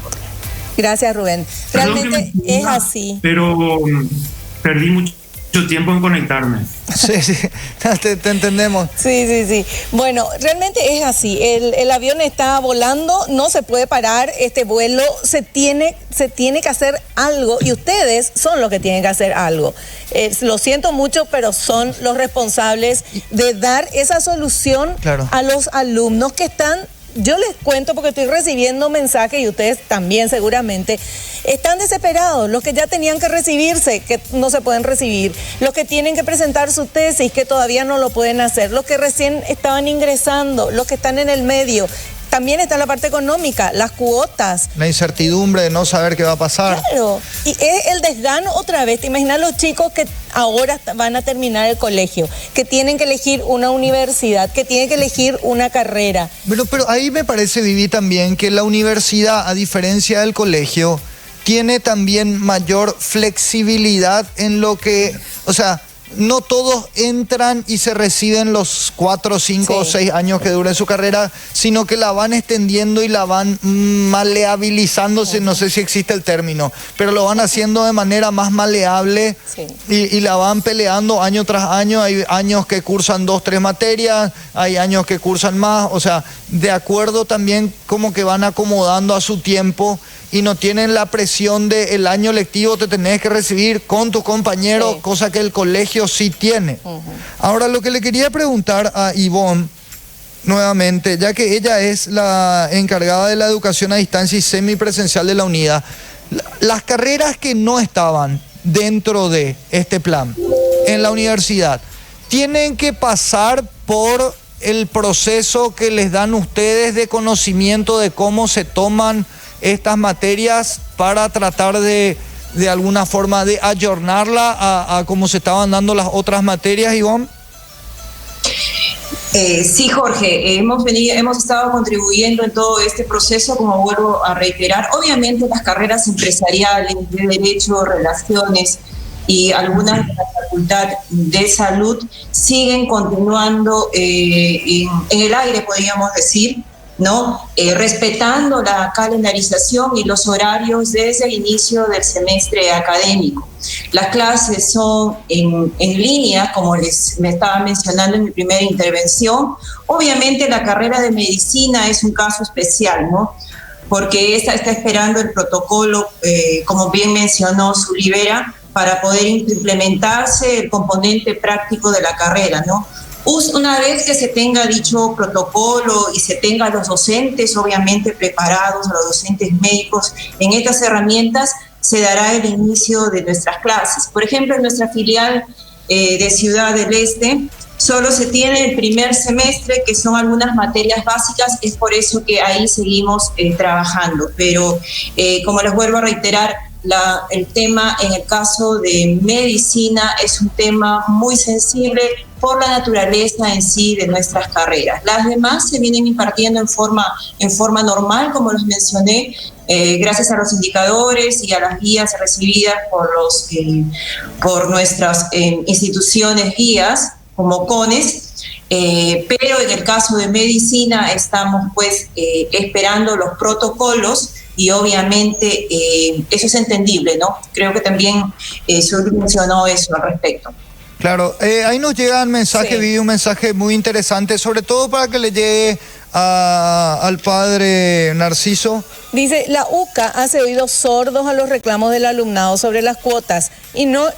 Gracias, Rubén. Realmente es así. Pero perdí mucho tiempo en conectarme. Sí, te entendemos. Sí. Bueno, realmente es así. El avión está volando, no se puede parar este vuelo, se tiene que hacer algo y ustedes son los que tienen que hacer algo. Lo siento mucho, pero son los responsables de dar esa solución a los alumnos que están. Yo les cuento porque estoy recibiendo mensajes y ustedes también seguramente están desesperados, los que ya tenían que recibirse, que no se pueden recibir, los que tienen que presentar su tesis, que todavía no lo pueden hacer, los que recién estaban ingresando, los que están en el medio. también está la parte económica, las cuotas. La incertidumbre de no saber qué va a pasar. Claro, y es el desgano otra vez. Te imaginas los chicos que ahora van a terminar el colegio, que tienen que elegir una universidad, que tienen que elegir una carrera. Pero ahí me parece, Vivi, también que la universidad, a diferencia del colegio, tiene también mayor flexibilidad en lo que, o sea, no todos entran y se reciben los 4, 5 o 6 años que dure su carrera, sino que la van extendiendo y la van maleabilizándose, no sé si existe el término, pero lo van haciendo de manera más maleable y la van peleando año tras año. Hay años que cursan 2, 3 materias, hay años que cursan más, o sea, de acuerdo también como que van acomodando a su tiempo y no tienen la presión de el año lectivo te tenés que recibir con tus compañeros, cosa que el colegio sí tiene. Ahora, lo que le quería preguntar a Ivonne, nuevamente, ya que ella es la encargada de la educación a distancia y semipresencial de la unidad, las carreras que no estaban dentro de este plan en la universidad, ¿tienen que pasar por el proceso que les dan ustedes de conocimiento de cómo se toman estas materias para tratar de alguna forma de ayornarla a cómo se estaban dando las otras materias, Ivonne? Sí, Jorge, hemos estado contribuyendo en todo este proceso, como vuelvo a reiterar. Obviamente las carreras empresariales, de Derecho, Relaciones y algunas de la Facultad de Salud siguen continuando en el aire, podríamos decir, ¿no? Respetando la calendarización y los horarios desde el inicio del semestre académico. Las clases son en línea, como me estaba mencionando en mi primera intervención. Obviamente la carrera de medicina es un caso especial, ¿no? Porque esta está esperando el protocolo, como bien mencionó Sulivera, para poder implementarse el componente práctico de la carrera, ¿no? Una vez que se tenga dicho protocolo y se tenga los docentes obviamente preparados, los docentes médicos en estas herramientas, se dará el inicio de nuestras clases. Por ejemplo, en nuestra filial de Ciudad del Este, solo se tiene el primer semestre, que son algunas materias básicas, es por eso que ahí seguimos trabajando. Pero como les vuelvo a reiterar, el tema en el caso de medicina es un tema muy sensible por la naturaleza en sí de nuestras carreras. Las demás se vienen impartiendo en forma normal, como los mencioné, gracias a los indicadores y a las guías recibidas por nuestras instituciones guías, como CONES, pero en el caso de medicina estamos pues esperando los protocolos y obviamente eso es entendible, ¿no? Creo que también Sul mencionó eso al respecto. Claro, ahí nos llega un mensaje, Vivi, un mensaje muy interesante, sobre todo para que le llegue al padre Narciso. Dice, la UCA hace oídos sordos a los reclamos del alumnado sobre las cuotas y no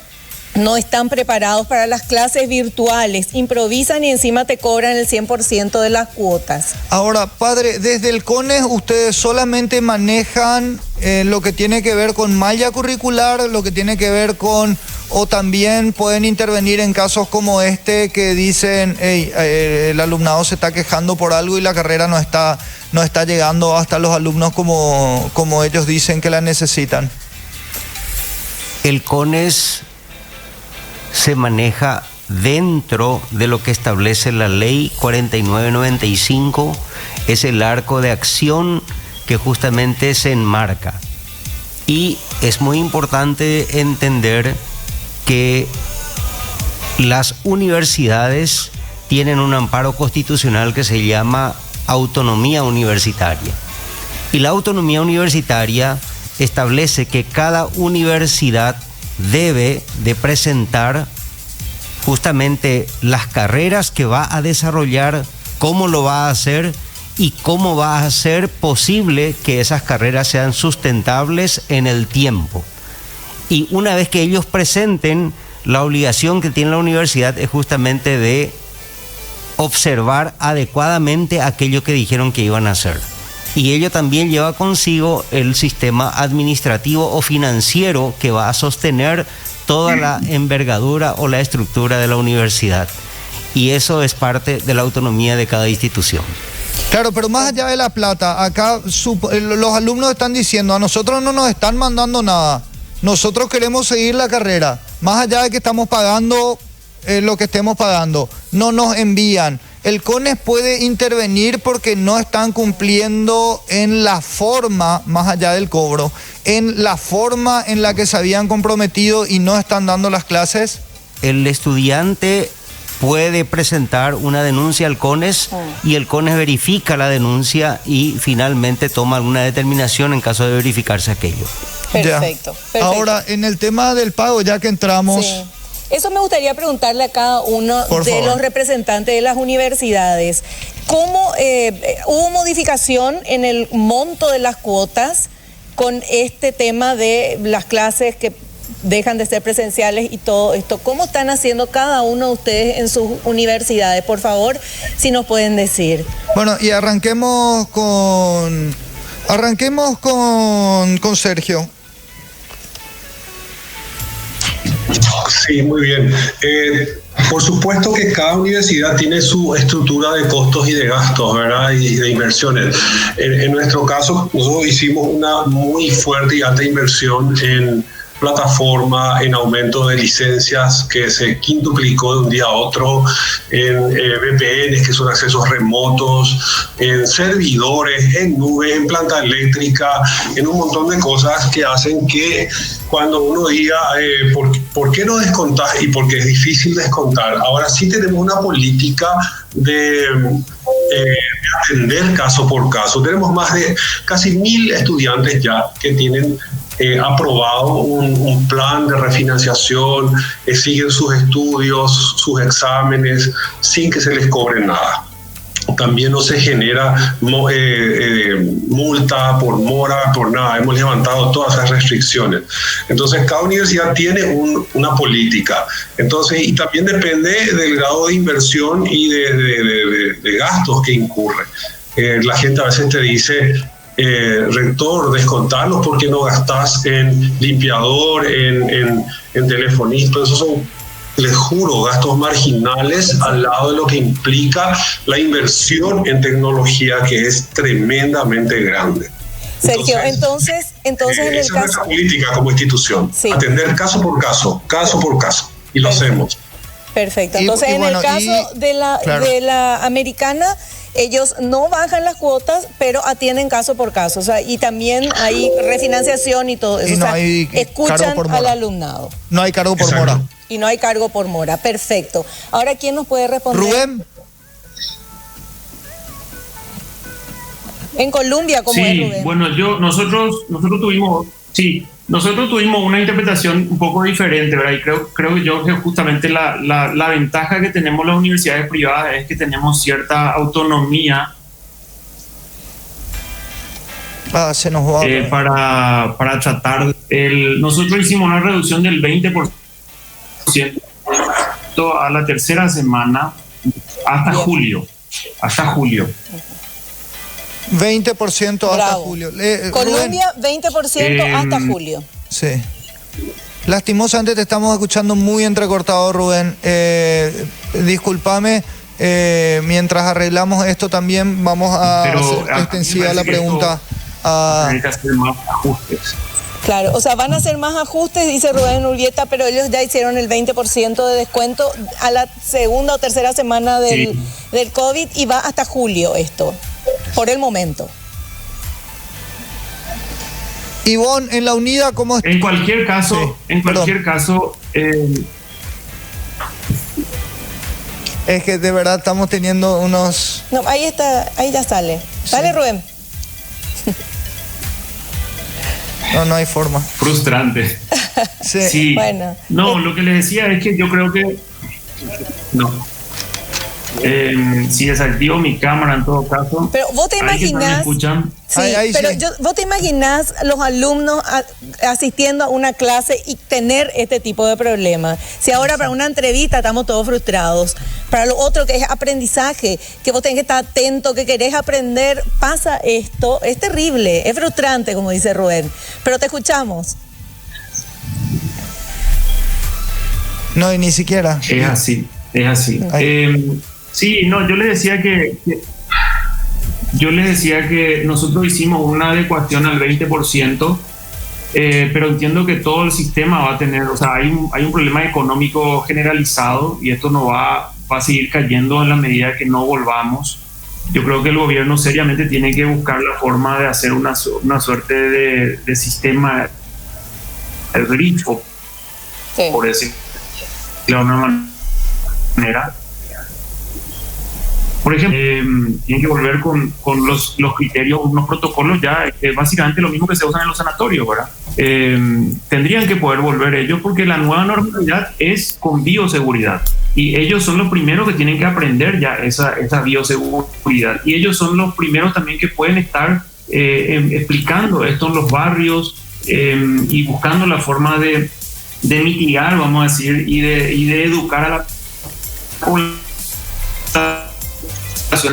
están preparados para las clases virtuales, improvisan y encima te cobran el 100% de las cuotas. Ahora, padre, desde el CONES ustedes solamente manejan lo que tiene que ver con malla curricular, lo que tiene que ver con, o también pueden intervenir en casos como este que dicen, el alumnado se está quejando por algo y la carrera no está llegando hasta los alumnos como ellos dicen que la necesitan. El CONES se maneja dentro de lo que establece la ley 4995, es el arco de acción que justamente se enmarca. Y es muy importante entender que las universidades tienen un amparo constitucional que se llama autonomía universitaria. Y la autonomía universitaria establece que cada universidad debe de presentar justamente las carreras que va a desarrollar, cómo lo va a hacer y cómo va a hacer posible que esas carreras sean sustentables en el tiempo. Y una vez que ellos presenten, la obligación que tiene la universidad es justamente de observar adecuadamente aquello que dijeron que iban a hacer. Y ello también lleva consigo el sistema administrativo o financiero que va a sostener toda la envergadura o la estructura de la universidad. Y eso es parte de la autonomía de cada institución. Claro, pero más allá de la plata, acá los alumnos están diciendo, a nosotros no nos están mandando nada, nosotros queremos seguir la carrera, más allá de que estamos pagando lo que estemos pagando, no nos envían. El CONES puede intervenir porque no están cumpliendo en la forma, más allá del cobro, en la forma en la que se habían comprometido y no están dando las clases. El estudiante puede presentar una denuncia al CONES y el CONES verifica la denuncia y finalmente toma alguna determinación en caso de verificarse aquello. Perfecto. Ahora, en el tema del pago, ya que entramos... Sí. Eso me gustaría preguntarle a cada uno de los representantes de las universidades. ¿Cómo hubo modificación en el monto de las cuotas con este tema de las clases que dejan de ser presenciales y todo esto? ¿Cómo están haciendo cada uno de ustedes en sus universidades? Por favor, si nos pueden decir. Bueno, y arranquemos con Sergio. Sí, muy bien. Por supuesto que cada universidad tiene su estructura de costos y de gastos, ¿verdad? Y de inversiones. En nuestro caso, nosotros hicimos una muy fuerte y alta inversión en plataforma, en aumento de licencias que se quintuplicó de un día a otro, en VPNs, que son accesos remotos, en servidores, en nube, en planta eléctrica, en un montón de cosas que hacen que cuando uno diga ¿por qué no descontar? Y porque es difícil descontar. Ahora sí tenemos una política de atender caso por caso. Tenemos más de casi 1.000 estudiantes ya que tienen aprobado un plan de refinanciación, siguen sus estudios, sus exámenes, sin que se les cobre nada. También no se genera multa por mora, por nada. Hemos levantado todas esas restricciones. Entonces, cada universidad tiene una política. Entonces, y también depende del grado de inversión y de gastos que incurre. La gente a veces te dice... rector, descontarlos porque no gastás en limpiador, en telefonista. Esos son, les juro, gastos marginales al lado de lo que implica la inversión en tecnología, que es tremendamente grande. Sergio, entonces en el esa es caso... nuestra política como institución, sí. Atender caso por caso, y lo hacemos. Perfecto. Entonces, en el caso de la americana, ellos no bajan las cuotas, pero atienden caso por caso. O sea, y también hay refinanciación y todo eso. Y no escuchan al alumnado. No hay cargo por mora. Y no hay cargo por mora. Perfecto. Ahora, ¿quién nos puede responder? Rubén. En Colombia, ¿cómo es, Rubén? Bueno, nosotros tuvimos una interpretación un poco diferente, ¿verdad? Y creo yo que justamente la ventaja que tenemos las universidades privadas es que tenemos cierta autonomía se nos va para tratar. Nosotros hicimos una reducción del 20% a la tercera semana hasta julio. 20% hasta julio. Colombia, 20% hasta julio. Sí. Lastimosamente te estamos escuchando muy entrecortado, Rubén. Discúlpame. Mientras arreglamos esto también vamos a hacer extensiva la pregunta. Hay que hacer más ajustes. Claro, o sea, van a hacer más ajustes, dice Rubén Urbieta, pero ellos ya hicieron el 20% de descuento a la segunda o tercera semana del COVID y va hasta julio esto, por el momento. Ivonne, en la unidad, ¿cómo está? En cualquier caso, es que de verdad estamos teniendo unos... No, ahí está, ahí ya sale. Dale, Rubén. No hay forma. Frustrante. Sí. Bueno. No, lo que les decía es que yo creo que... No. Si desactivo mi cámara en todo caso. Pero vos te imaginás. Sí, pero vos te imaginás los alumnos asistiendo a una clase y tener este tipo de problemas. Si ahora para una entrevista estamos todos frustrados, para lo otro que es aprendizaje, que vos tenés que estar atento, que querés aprender, pasa esto, es terrible, es frustrante, como dice Rubén. Pero te escuchamos. No, y ni siquiera. Es así. Sí, no, yo les decía que yo les decía que nosotros hicimos una adecuación al 20%, pero entiendo que todo el sistema va a tener, o sea, hay un problema económico generalizado y esto no va a seguir cayendo en la medida que no volvamos. Yo creo que el gobierno seriamente tiene que buscar la forma de hacer una suerte de sistema grifo, sí, por decirlo de una manera. Por ejemplo, tienen que volver con los criterios, unos protocolos ya, básicamente lo mismo que se usan en los sanatorios, ¿verdad? Tendrían que poder volver ellos porque la nueva normalidad es con bioseguridad y ellos son los primeros que tienen que aprender ya esa bioseguridad y ellos son los primeros también que pueden estar explicando esto en los barrios y buscando la forma de mitigar, vamos a decir, y de educar a la población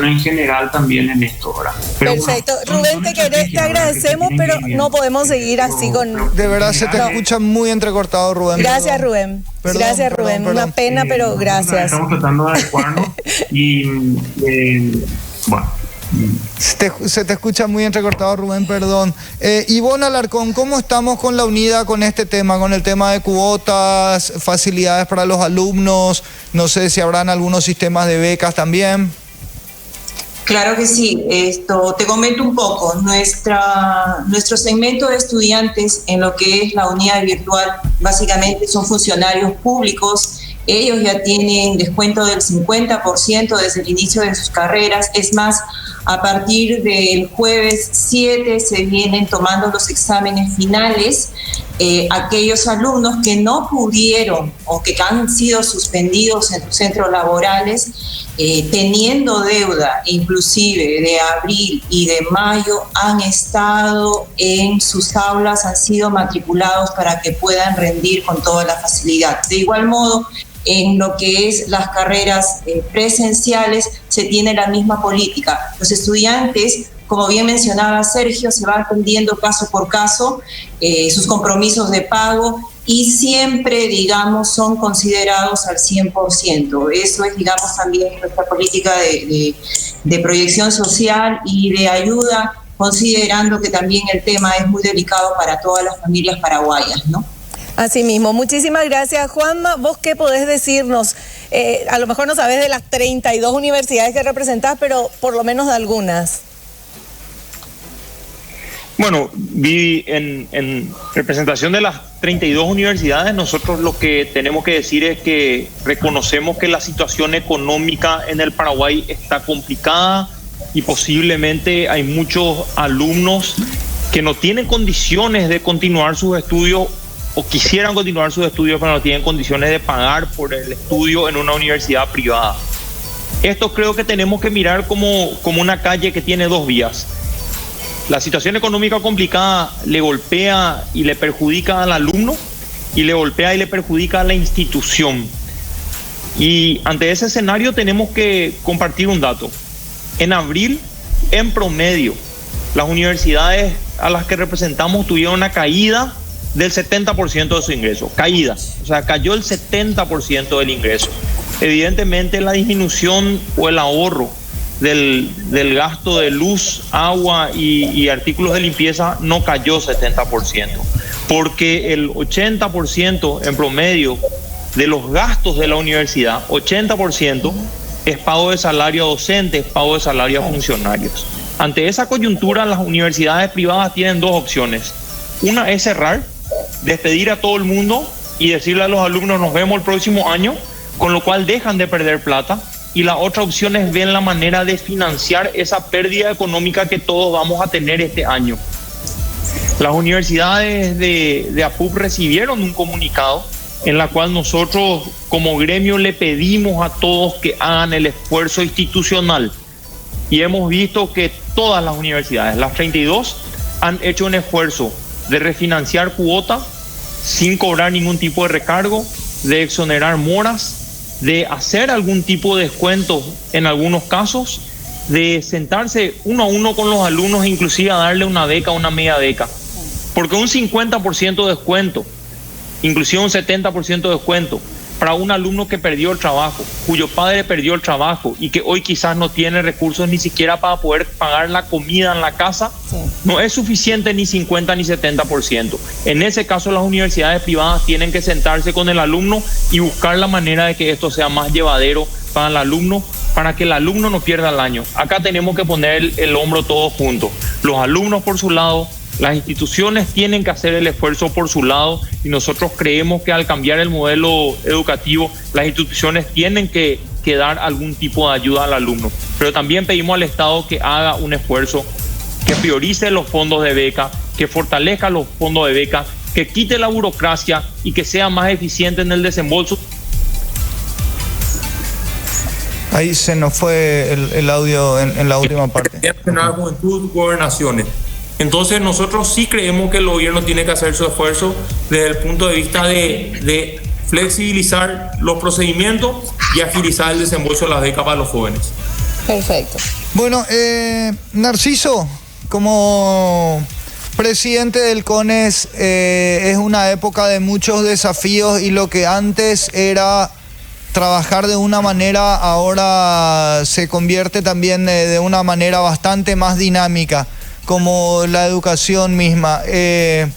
en general también en esto, ¿verdad? Pero perfecto. Bueno, Rubén, te agradecemos, pero no podemos seguir así con... De verdad se te escucha muy entrecortado, Rubén. Gracias, Rubén. Gracias, Rubén. Perdón. Una pena, pero gracias. Estamos tratando de adecuarnos y bueno. Se te escucha muy entrecortado, Rubén, perdón. Ivonne Alarcón, ¿cómo estamos con la unidad con este tema, con el tema de cuotas, facilidades para los alumnos? No sé si habrán algunos sistemas de becas también. Claro que sí. Te comento un poco. Nuestro segmento de estudiantes en lo que es la unidad virtual básicamente son funcionarios públicos. Ellos ya tienen descuento del 50% desde el inicio de sus carreras. Es más, a partir del jueves 7 se vienen tomando los exámenes finales. Aquellos alumnos que no pudieron o que han sido suspendidos en sus centros laborales, teniendo deuda inclusive de abril y de mayo, han estado en sus aulas, han sido matriculados para que puedan rendir con toda la facilidad. De igual modo, en lo que es las carreras presenciales se tiene la misma política. Los estudiantes, como bien mencionaba Sergio, se van atendiendo caso por caso sus compromisos de pago y siempre, digamos, son considerados al 100%. Eso es, digamos, también nuestra política de proyección social y de ayuda, considerando que también el tema es muy delicado para todas las familias paraguayas, ¿no? Así mismo, muchísimas gracias. Juanma, ¿vos qué podés decirnos? A lo mejor no sabés de las 32 universidades que representás, pero por lo menos de algunas. Bueno, Vivi, en representación de las 32 universidades, nosotros lo que tenemos que decir es que reconocemos que la situación económica en el Paraguay está complicada y posiblemente hay muchos alumnos que no tienen condiciones de continuar sus estudios o quisieran continuar sus estudios, pero no tienen condiciones de pagar por el estudio en una universidad privada. Esto creo que tenemos que mirar como una calle que tiene dos vías. La situación económica complicada le golpea y le perjudica al alumno y le golpea y le perjudica a la institución. Y ante ese escenario tenemos que compartir un dato. En abril, en promedio, las universidades a las que representamos tuvieron una caída del 70% de su ingreso, caída, o sea, cayó el 70% del ingreso. Evidentemente la disminución o el ahorro del gasto de luz, agua y artículos de limpieza no cayó 70%, porque el 80% en promedio de los gastos de la universidad, 80% es pago de salario a docentes, pago de salario a funcionarios. Ante esa coyuntura, las universidades privadas tienen dos opciones. Una es cerrar, despedir a todo el mundo y decirle a los alumnos nos vemos el próximo año, con lo cual dejan de perder plata. Y la otra opción es ver la manera de financiar esa pérdida económica que todos vamos a tener este año. Las universidades de APUP recibieron un comunicado en la cual nosotros como gremio le pedimos a todos que hagan el esfuerzo institucional. Y hemos visto que todas las universidades, las 32, han hecho un esfuerzo de refinanciar cuota sin cobrar ningún tipo de recargo, de exonerar moras, de hacer algún tipo de descuento en algunos casos, de sentarse uno a uno con los alumnos e inclusive a darle una beca o una media beca. Porque un 50% de descuento, inclusive un 70% de descuento, para un alumno que perdió el trabajo, cuyo padre perdió el trabajo y que hoy quizás no tiene recursos ni siquiera para poder pagar la comida en la casa, no es suficiente ni 50 ni 70%. En ese caso, las universidades privadas tienen que sentarse con el alumno y buscar la manera de que esto sea más llevadero para el alumno, para que el alumno no pierda el año. Acá tenemos que poner el hombro todos juntos. Los alumnos por su lado, las instituciones tienen que hacer el esfuerzo por su lado, y nosotros creemos que al cambiar el modelo educativo, las instituciones tienen que dar algún tipo de ayuda al alumno. Pero también pedimos al Estado que haga un esfuerzo, que priorice los fondos de beca, que fortalezca los fondos de beca, que quite la burocracia y que sea más eficiente en el desembolso. Ahí se nos fue el audio en la última parte. Juventud, gobernaciones. Entonces nosotros sí creemos que el gobierno tiene que hacer su esfuerzo desde el punto de vista de flexibilizar los procedimientos y agilizar el desembolso de las becas para los jóvenes. Perfecto. Bueno, Narciso, como presidente del CONES, es una época de muchos desafíos, y lo que antes era trabajar de una manera, ahora se convierte también de una manera bastante más dinámica, como la educación misma. ¿Qué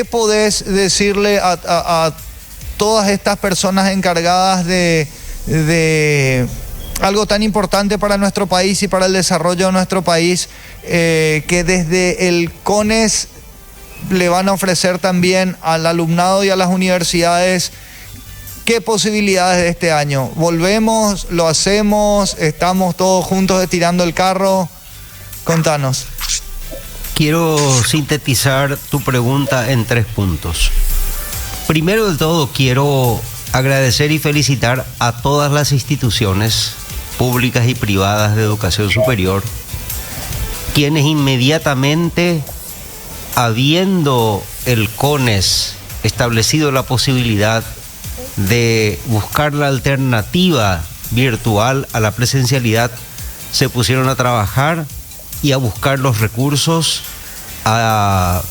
podés decirle a todas estas personas encargadas de algo tan importante para nuestro país y para el desarrollo de nuestro país, que desde el CONES le van a ofrecer también al alumnado y a las universidades? ¿Qué posibilidades de este año? ¿Volvemos? ¿Lo hacemos? ¿Estamos todos juntos estirando el carro? Contanos. Quiero sintetizar tu pregunta en 3 puntos. Primero de todo, quiero agradecer y felicitar a todas las instituciones públicas y privadas de educación superior, quienes inmediatamente, habiendo el CONES establecido la posibilidad de buscar la alternativa virtual a la presencialidad, se pusieron a trabajar y a buscar los recursos, a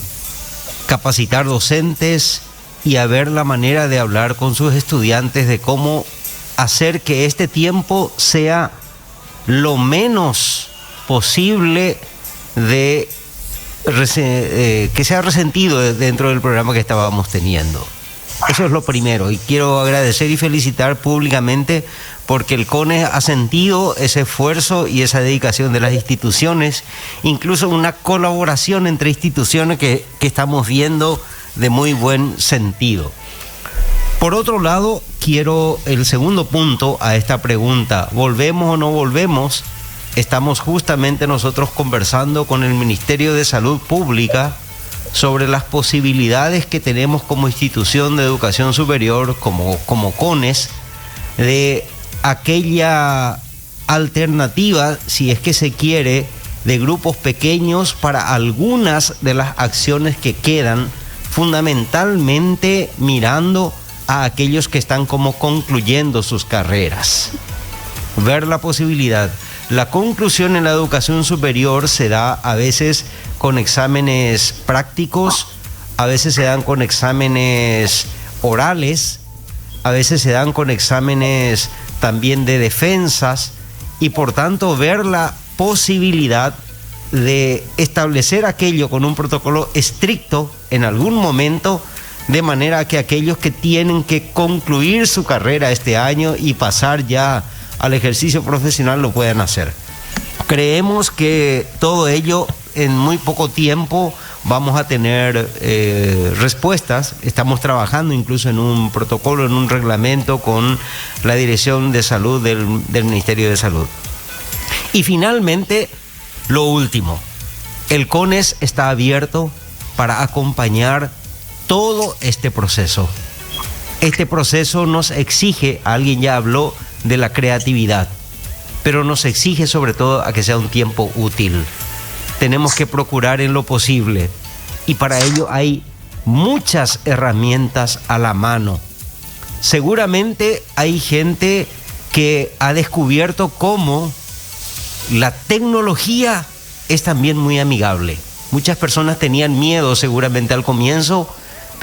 capacitar docentes y a ver la manera de hablar con sus estudiantes de cómo hacer que este tiempo sea lo menos posible que sea resentido dentro del programa que estábamos teniendo. Eso es lo primero, y quiero agradecer y felicitar públicamente porque el CONES ha sentido ese esfuerzo y esa dedicación de las instituciones, incluso una colaboración entre instituciones que estamos viendo de muy buen sentido. Por otro lado, quiero el segundo punto a esta pregunta: ¿volvemos o no volvemos? Estamos justamente nosotros conversando con el Ministerio de Salud Pública sobre las posibilidades que tenemos como institución de educación superior, como CONES, de aquella alternativa, si es que se quiere, de grupos pequeños para algunas de las acciones que quedan, fundamentalmente mirando a aquellos que están como concluyendo sus carreras. Ver la posibilidad. La conclusión en la educación superior se da a veces con exámenes prácticos, a veces se dan con exámenes orales, a veces se dan con exámenes también de defensas, y por tanto ver la posibilidad de establecer aquello con un protocolo estricto en algún momento, de manera que aquellos que tienen que concluir su carrera este año y pasar ya al ejercicio profesional lo puedan hacer. Creemos que todo ello en muy poco tiempo vamos a tener respuestas. Estamos trabajando incluso en un protocolo, en un reglamento con la Dirección de Salud del Ministerio de Salud. Y finalmente, lo último, el CONES está abierto para acompañar todo este proceso. Este proceso nos exige, alguien ya habló de la creatividad, pero nos exige sobre todo a que sea un tiempo útil. Tenemos que procurar en lo posible, y para ello hay muchas herramientas a la mano. Seguramente hay gente que ha descubierto cómo la tecnología es también muy amigable. Muchas personas tenían miedo seguramente al comienzo,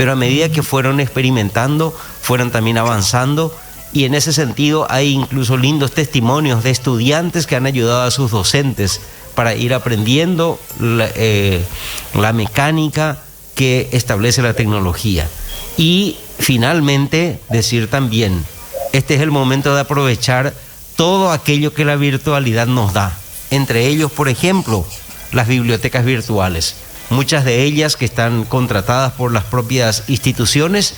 pero a medida que fueron experimentando, fueron también avanzando, y en ese sentido hay incluso lindos testimonios de estudiantes que han ayudado a sus docentes para ir aprendiendo la mecánica que establece la tecnología. Y finalmente decir también, este es el momento de aprovechar todo aquello que la virtualidad nos da. Entre ellos, por ejemplo, las bibliotecas virtuales. Muchas de ellas que están contratadas por las propias instituciones,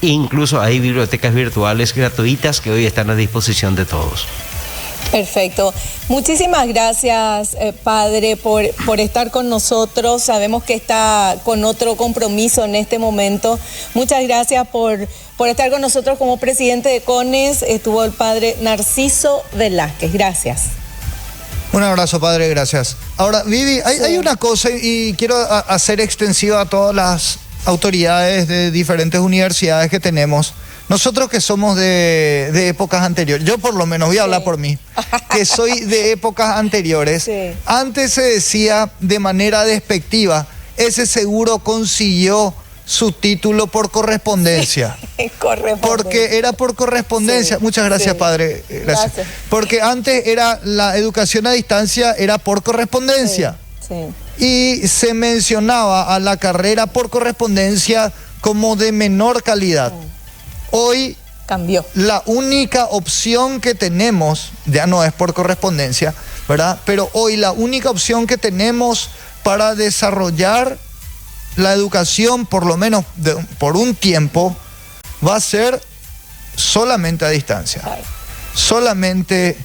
e incluso hay bibliotecas virtuales gratuitas que hoy están a disposición de todos. Perfecto. Muchísimas gracias, padre, por estar con nosotros. Sabemos que está con otro compromiso en este momento. Muchas gracias por estar con nosotros como presidente de CONES. Estuvo el padre Narciso Velázquez. Gracias. Un abrazo, padre, gracias. Ahora, Vivi, hay una cosa y quiero hacer extensiva a todas las autoridades de diferentes universidades que tenemos. Nosotros que somos de épocas anteriores, yo por lo menos voy a hablar por mí, que soy de épocas anteriores. Sí. Antes se decía de manera despectiva, ese seguro consiguió su título por correspondencia. Sí, porque era por correspondencia. Sí, muchas gracias, sí. Padre. Gracias. Porque antes era la educación a distancia, era por correspondencia. Sí, sí. Y se mencionaba a la carrera por correspondencia como de menor calidad. Sí. Hoy cambió. La única opción que tenemos, ya no es por correspondencia, ¿verdad? Pero hoy la única opción que tenemos para desarrollar la educación, por lo menos por un tiempo, va a ser solamente a distancia. Ay. Solamente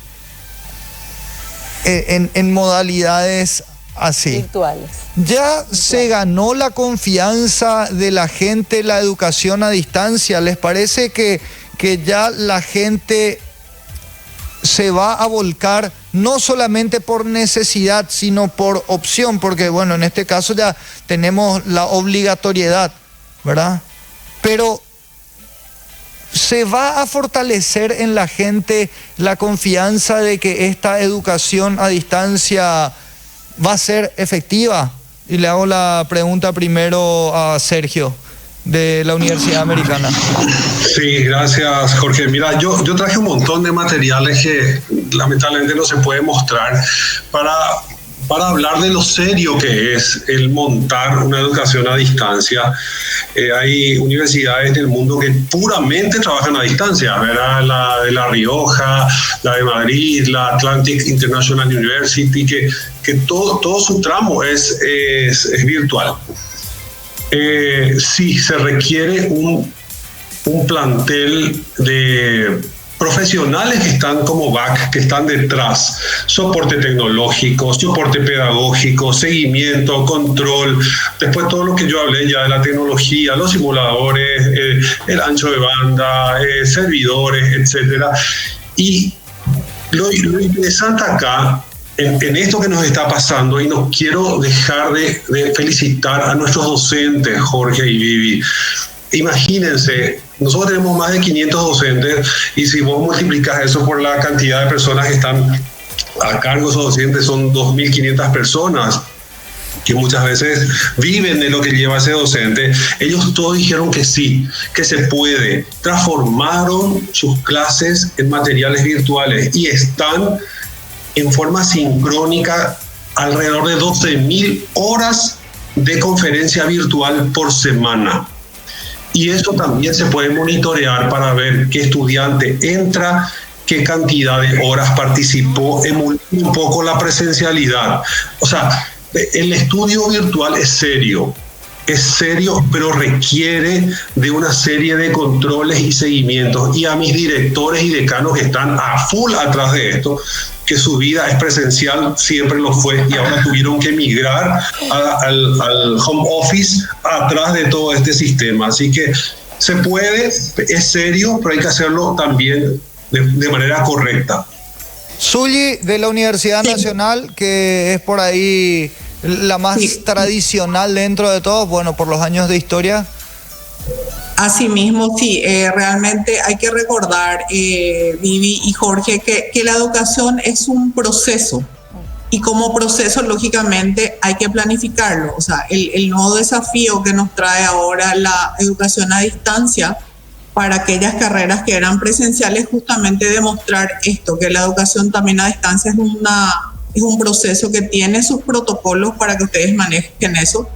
en modalidades así. Virtuales. Ya se ganó la confianza de la gente la educación a distancia. ¿Les parece que ya la gente se va a volcar no solamente por necesidad, sino por opción? Porque bueno, en este caso ya tenemos la obligatoriedad, ¿verdad? Pero ¿se va a fortalecer en la gente la confianza de que esta educación a distancia va a ser efectiva? Y le hago la pregunta primero a Sergio, de la Universidad Americana. Sí, gracias, Jorge. Mira, yo traje un montón de materiales que lamentablemente no se puede mostrar para hablar de lo serio que es el montar una educación a distancia. Hay universidades del mundo que puramente trabajan a distancia, ¿verdad? La de La Rioja, la de Madrid, la Atlantic International University, que todo su tramo es virtual. Sí, se requiere un plantel de profesionales que están como back, que están detrás, soporte tecnológico, soporte pedagógico, seguimiento, control, después todo lo que yo hablé ya de la tecnología, los simuladores, el ancho de banda, servidores, etcétera. Y lo interesante acá, en esto que nos está pasando, y no quiero dejar de felicitar a nuestros docentes, Jorge y Vivi. Imagínense, nosotros tenemos más de 500 docentes, y si vos multiplicas eso por la cantidad de personas que están a cargo de esos docentes, son 2.500 personas que muchas veces viven de lo que lleva ese docente. Ellos todos dijeron que sí, que se puede. Transformaron sus clases en materiales virtuales y están en forma sincrónica alrededor de 12.000 horas de conferencia virtual por semana. Y eso también se puede monitorear para ver qué estudiante entra, qué cantidad de horas participó, emulando un poco la presencialidad. O sea, el estudio virtual es serio, pero requiere de una serie de controles y seguimientos. Y a mis directores y decanos que están a full atrás de esto, que su vida es presencial, siempre lo fue, y ahora tuvieron que migrar al home office atrás de todo este sistema. Así que se puede, es serio, pero hay que hacerlo también de manera correcta. Zully, de la Universidad Nacional, que es por ahí la más tradicional dentro de todos, bueno, por los años de historia. Asimismo, sí, realmente hay que recordar, Vivi y Jorge, que la educación es un proceso. y como proceso, lógicamente, hay que planificarlo. O sea, el nuevo desafío que nos trae ahora la educación a distancia para aquellas carreras que eran presenciales, justamente demostrar esto, que la educación también a distancia es un proceso que tiene sus protocolos para que ustedes manejen eso.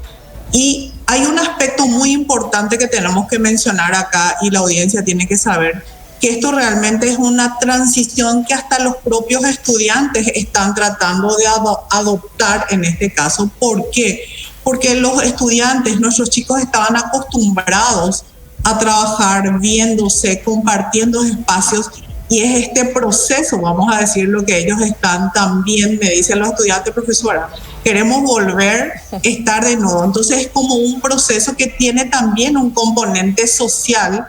Y hay un aspecto muy importante que tenemos que mencionar acá y la audiencia tiene que saber, que esto realmente es una transición que hasta los propios estudiantes están tratando de adoptar en este caso. ¿Por qué? Porque los estudiantes, nuestros chicos, estaban acostumbrados a trabajar viéndose, compartiendo espacios, y es este proceso, vamos a decir, lo que ellos están también, me dicen los estudiantes, profesora, queremos volver a estar de nuevo. Entonces es como un proceso que tiene también un componente social,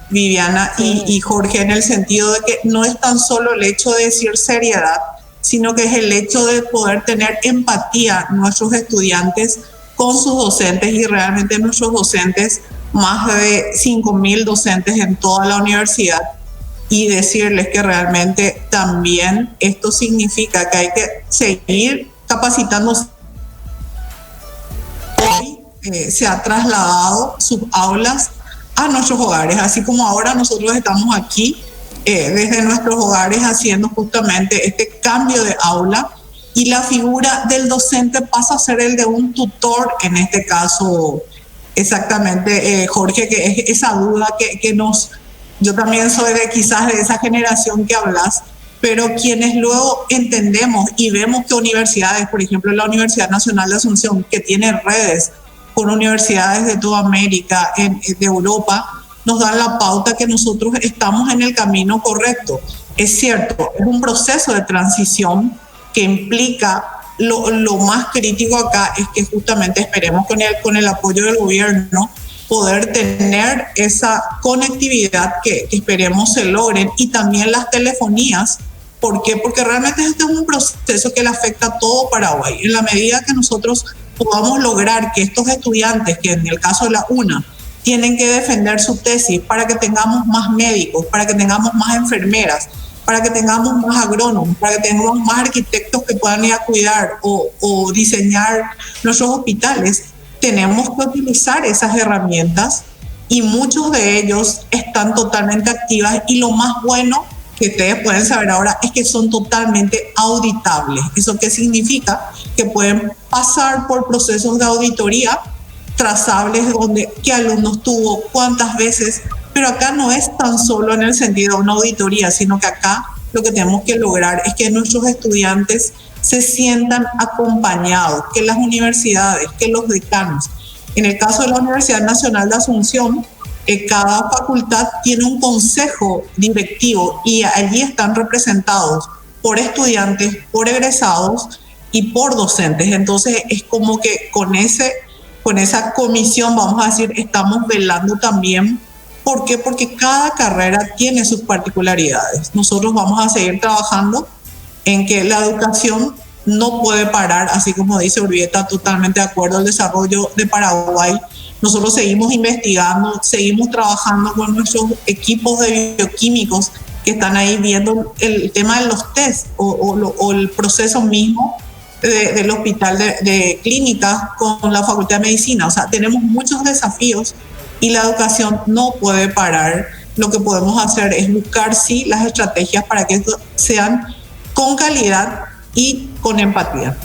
Viviana y Jorge, en el sentido de que no es tan solo el hecho de decir seriedad, sino que es el hecho de poder tener empatía nuestros estudiantes con sus docentes, y realmente nuestros docentes, más de 5.000 docentes en toda la universidad, y decirles que realmente también esto significa que hay que seguir capacitándose. Hoy se ha trasladado sus aulas a nuestros hogares, así como ahora nosotros estamos aquí desde nuestros hogares haciendo justamente este cambio de aula, y la figura del docente pasa a ser el de un tutor, en este caso exactamente, Jorge, que es esa duda que nos... Yo también soy quizás de esa generación que hablas, pero quienes luego entendemos y vemos que universidades, por ejemplo la Universidad Nacional de Asunción, que tiene redes con universidades de toda América, de Europa, nos dan la pauta que nosotros estamos en el camino correcto. Es cierto, es un proceso de transición que implica, lo más crítico acá es que justamente esperemos con el apoyo del gobierno poder tener esa conectividad que esperemos se logren, y también las telefonías. ¿Por qué? Porque realmente este es un proceso que le afecta a todo Paraguay. En la medida que nosotros podamos lograr que estos estudiantes, que en el caso de la UNA, tienen que defender su tesis para que tengamos más médicos, para que tengamos más enfermeras, para que tengamos más agrónomos, para que tengamos más arquitectos que puedan ir a cuidar o diseñar nuestros hospitales, tenemos que utilizar esas herramientas, y muchos de ellos están totalmente activas, y lo más bueno que ustedes pueden saber ahora es que son totalmente auditables. ¿Eso qué significa? Que pueden pasar por procesos de auditoría trazables, donde qué alumnos tuvo, cuántas veces, pero acá no es tan solo en el sentido de una auditoría, sino que acá lo que tenemos que lograr es que nuestros estudiantes se sientan acompañados, que las universidades, que los decanos. En el caso de la Universidad Nacional de Asunción, cada facultad tiene un consejo directivo, y allí están representados por estudiantes, por egresados y por docentes. Entonces es como que con esa comisión, vamos a decir, estamos velando también. ¿Por qué? Porque cada carrera tiene sus particularidades. Nosotros vamos a seguir trabajando en que la educación no puede parar, así como dice Urbieta, totalmente de acuerdo al desarrollo de Paraguay. Nosotros seguimos investigando, seguimos trabajando con nuestros equipos de bioquímicos que están ahí viendo el tema de los test o el proceso mismo del hospital de clínicas con la Facultad de Medicina. O sea, tenemos muchos desafíos y la educación no puede parar. Lo que podemos hacer es buscar, sí, las estrategias para que esto sean con calidad y con empatía.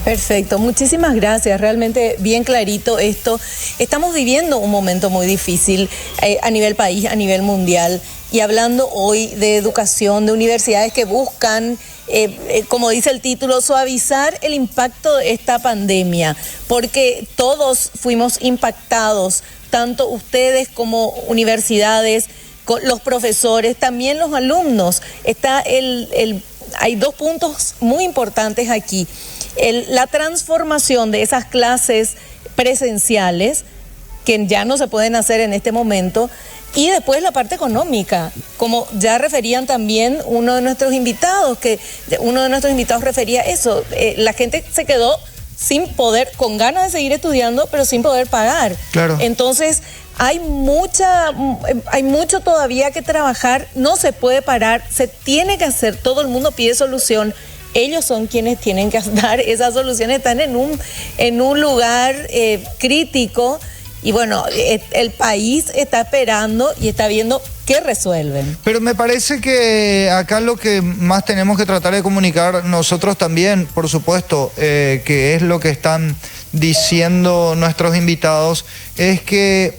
Perfecto, muchísimas gracias, realmente bien clarito esto. Estamos viviendo un momento muy difícil a nivel país, a nivel mundial, y hablando hoy de educación, de universidades que buscan, como dice el título, suavizar el impacto de esta pandemia, porque todos fuimos impactados, tanto ustedes como universidades, los profesores, también los alumnos. Hay dos puntos muy importantes aquí. La transformación de esas clases presenciales, que ya no se pueden hacer en este momento, y después la parte económica, como ya referían también uno de nuestros invitados refería eso, la gente se quedó sin poder, con ganas de seguir estudiando, pero sin poder pagar. Claro. Entonces, hay mucho todavía que trabajar, no se puede parar, se tiene que hacer, todo el mundo pide solución, ellos son quienes tienen que dar esas soluciones, están en un lugar crítico. Y bueno, el país está esperando y está viendo qué resuelven. Pero me parece que acá lo que más tenemos que tratar de comunicar nosotros también, por supuesto, que es lo que están diciendo nuestros invitados, es que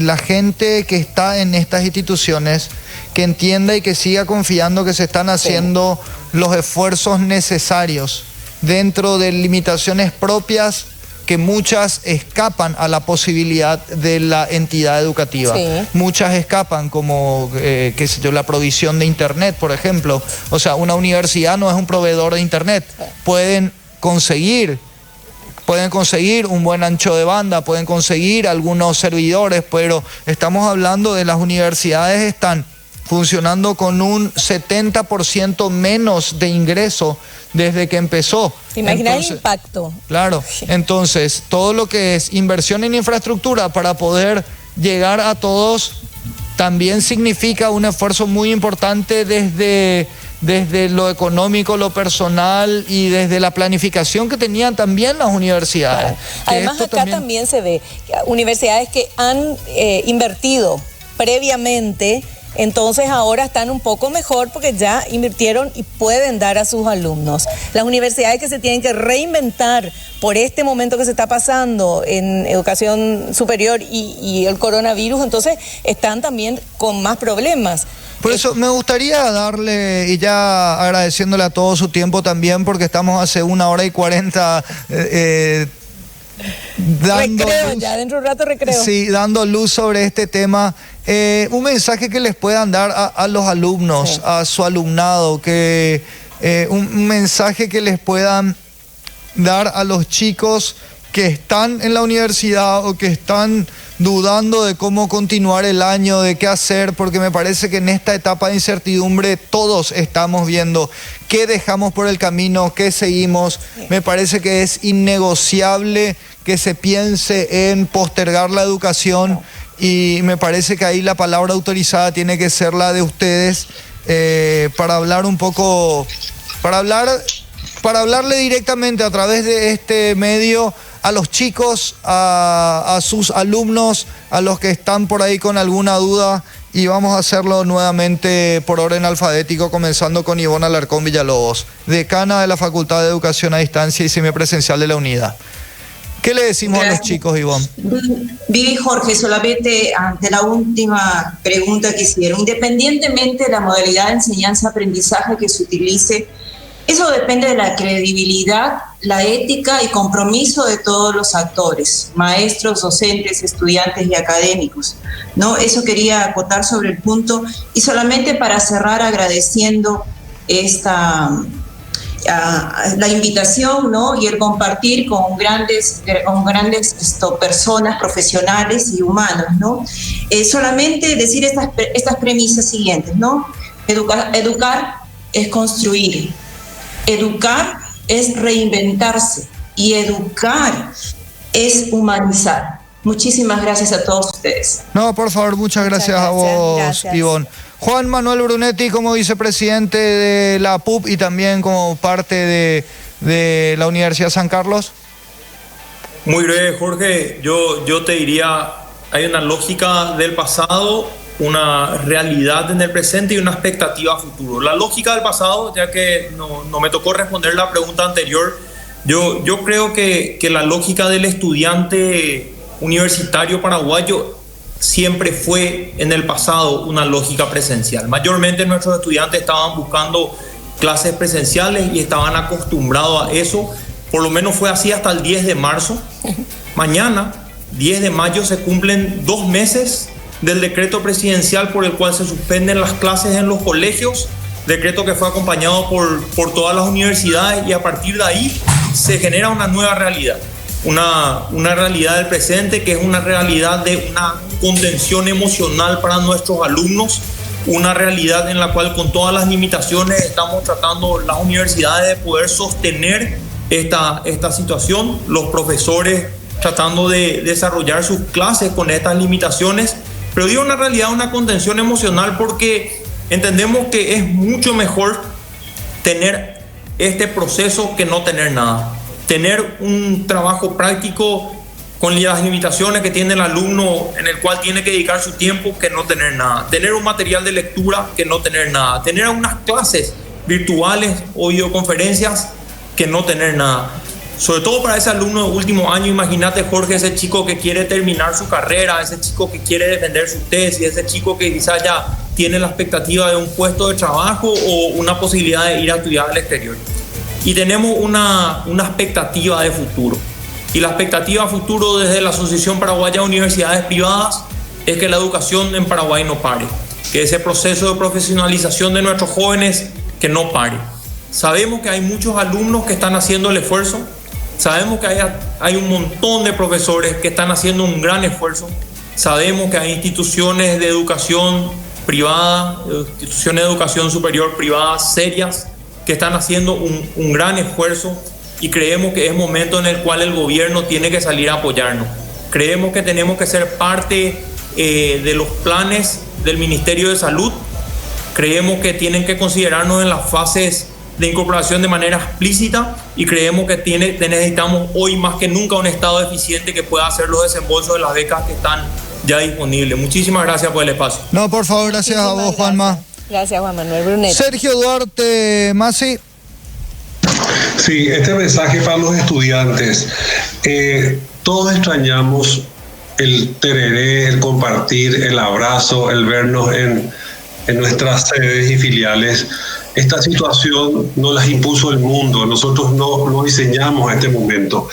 la gente que está en estas instituciones, que entienda y que siga confiando que se están haciendo los esfuerzos necesarios dentro de limitaciones propias que muchas escapan a la posibilidad de la entidad educativa. Sí. Muchas escapan, como qué sé yo, la provisión de internet, por ejemplo. O sea, una universidad no es un proveedor de internet. Pueden conseguir un buen ancho de banda, pueden conseguir algunos servidores, pero estamos hablando de las universidades están funcionando con un 70% menos de ingreso desde que empezó. ¿Te imaginas el impacto? Claro, entonces todo lo que es inversión en infraestructura para poder llegar a todos también significa un esfuerzo muy importante desde lo económico, lo personal y desde la planificación que tenían también las universidades. Además acá también se ve universidades que han invertido previamente. Entonces ahora están un poco mejor porque ya invirtieron y pueden dar a sus alumnos. Las universidades que se tienen que reinventar por este momento que se está pasando en educación superior y el coronavirus, entonces están también con más problemas. Por eso me gustaría darle, y ya agradeciéndole a todo su tiempo también, porque estamos hace 1 hora y 40 dando recreo, luz, ya dentro de un rato recreo. Sí, dando luz sobre este tema. Un mensaje que les puedan dar a los alumnos, sí, a su alumnado, un mensaje que les puedan dar a los chicos que están en la universidad o que están dudando de cómo continuar el año, de qué hacer, porque me parece que en esta etapa de incertidumbre todos estamos viendo qué dejamos por el camino, qué seguimos. Me parece que es innegociable que se piense en postergar la educación y me parece que ahí la palabra autorizada tiene que ser la de ustedes para hablar un poco, para hablarle directamente a través de este medio a los chicos, a sus alumnos, a los que están por ahí con alguna duda, y vamos a hacerlo nuevamente por orden alfabético, comenzando con Ivonne Alarcón Villalobos, decana de la Facultad de Educación a Distancia y Semipresencial de la UNIDA. ¿Qué le decimos a los chicos, Ivonne? Vivi, Jorge, solamente ante la última pregunta que hicieron, independientemente de la modalidad de enseñanza-aprendizaje que se utilice, eso depende de la credibilidad, la ética y compromiso de todos los actores, maestros, docentes, estudiantes y académicos, ¿no? Eso quería acotar sobre el punto, y solamente para cerrar agradeciendo la invitación, ¿no? Y el compartir con grandes personas profesionales y humanos, ¿no? Solamente decir estas premisas siguientes, ¿no? Educar es construir. Educar es reinventarse y educar es humanizar. Muchísimas gracias a todos ustedes. No, por favor, muchas gracias a vos, Ivonne. Juan Manuel Brunetti, como vicepresidente de la PUP y también como parte de la Universidad San Carlos. Muy breve, Jorge. Yo te diría, hay una lógica del pasado, una realidad en el presente y una expectativa a futuro. La lógica del pasado, ya que no me tocó responder la pregunta anterior, yo creo que la lógica del estudiante universitario paraguayo siempre fue en el pasado una lógica presencial. Mayormente nuestros estudiantes estaban buscando clases presenciales y estaban acostumbrados a eso. Por lo menos fue así hasta el 10 de marzo. Mañana, 10 de mayo, se cumplen 2 meses del decreto presidencial por el cual se suspenden las clases en los colegios, decreto que fue acompañado por todas las universidades, y a partir de ahí se genera una nueva realidad, una realidad del presente, que es una realidad de una contención emocional para nuestros alumnos, una realidad en la cual, con todas las limitaciones, estamos tratando las universidades de poder sostener esta situación, los profesores tratando de desarrollar sus clases con estas limitaciones. Pero digo una realidad, una contención emocional, porque entendemos que es mucho mejor tener este proceso que no tener nada. Tener un trabajo práctico con las limitaciones que tiene el alumno, en el cual tiene que dedicar su tiempo, que no tener nada. Tener un material de lectura, que no tener nada. Tener unas clases virtuales o videoconferencias, que no tener nada. Sobre todo para ese alumno de último año, imagínate, Jorge, ese chico que quiere terminar su carrera, ese chico que quiere defender su tesis, ese chico que quizás ya tiene la expectativa de un puesto de trabajo o una posibilidad de ir a estudiar al exterior. Y tenemos una expectativa de futuro. Y la expectativa de futuro desde la Asociación Paraguaya de Universidades Privadas es que la educación en Paraguay no pare, que ese proceso de profesionalización de nuestros jóvenes que no pare. Sabemos que hay muchos alumnos que están haciendo el esfuerzo. Sabemos que hay un montón de profesores que están haciendo un gran esfuerzo. Sabemos que hay instituciones de educación privada, instituciones de educación superior privadas serias que están haciendo un gran esfuerzo, y creemos que es momento en el cual el gobierno tiene que salir a apoyarnos. Creemos que tenemos que ser parte de los planes del Ministerio de Salud. Creemos que tienen que considerarnos en las fases de incorporación de manera explícita, y creemos que necesitamos hoy más que nunca un Estado eficiente que pueda hacer los desembolsos de las becas que están ya disponibles. Muchísimas gracias por el espacio. No, por favor, gracias a vos, Juanma. Gracias, Juan Manuel Brunet. Sergio Duarte Masi. Sí, este mensaje para los estudiantes. Todos extrañamos el tereré, el compartir, el abrazo, el vernos en nuestras sedes y filiales. Esta situación no las impuso el mundo, nosotros no diseñamos este momento.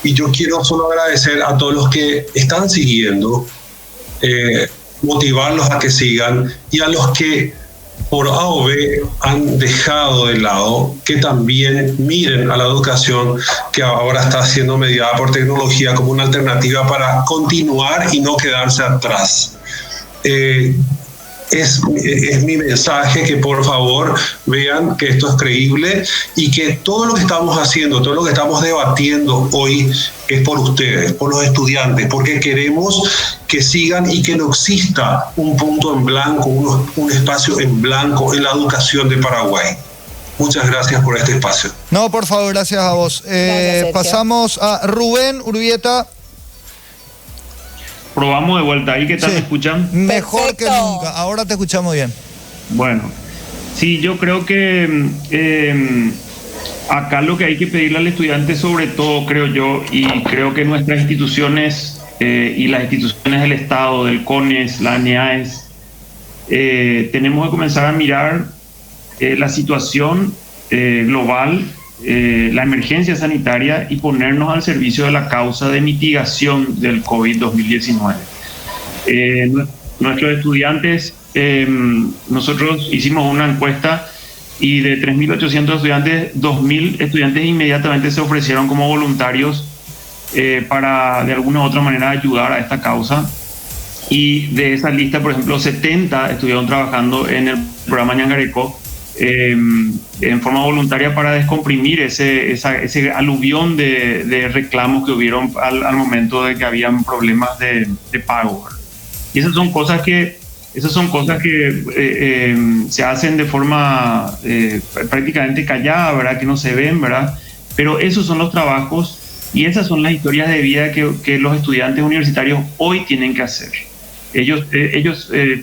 Y yo quiero solo agradecer a todos los que están siguiendo, motivarlos a que sigan, y a los que por A o B han dejado de lado, que también miren a la educación que ahora está siendo mediada por tecnología como una alternativa para continuar y no quedarse atrás. Es mi mensaje, que por favor vean que esto es creíble y que todo lo que estamos haciendo, todo lo que estamos debatiendo hoy es por ustedes, por los estudiantes, porque queremos que sigan y que no exista un punto en blanco, un espacio en blanco en la educación de Paraguay. Muchas gracias por este espacio. No, por favor, gracias a vos. Pasamos a Rubén Urbieta. Probamos de vuelta ahí, ¿qué tal? ¿Me escuchan? Mejor que nunca, ahora te escuchamos bien. Bueno, sí, yo creo que acá lo que hay que pedirle al estudiante, sobre todo, creo yo, y creo que nuestras instituciones y las instituciones del Estado, del CONES, la ANEAES, tenemos que comenzar a mirar la situación global, la emergencia sanitaria, y ponernos al servicio de la causa de mitigación del COVID-2019. Nuestros estudiantes, nosotros hicimos una encuesta, y de 3.800 estudiantes, 2.000 estudiantes inmediatamente se ofrecieron como voluntarios para de alguna u otra manera ayudar a esta causa. Y de esa lista, por ejemplo, 70 estuvieron trabajando en el programa Ñangareco en forma voluntaria para descomprimir ese aluvión de reclamos que hubieron al momento de que habían problemas de pago. Y esas son cosas que se hacen de forma prácticamente callada, ¿verdad? Que no se ven, ¿verdad? Pero esos son los trabajos y esas son las historias de vida que los estudiantes universitarios hoy tienen que hacer. Ellos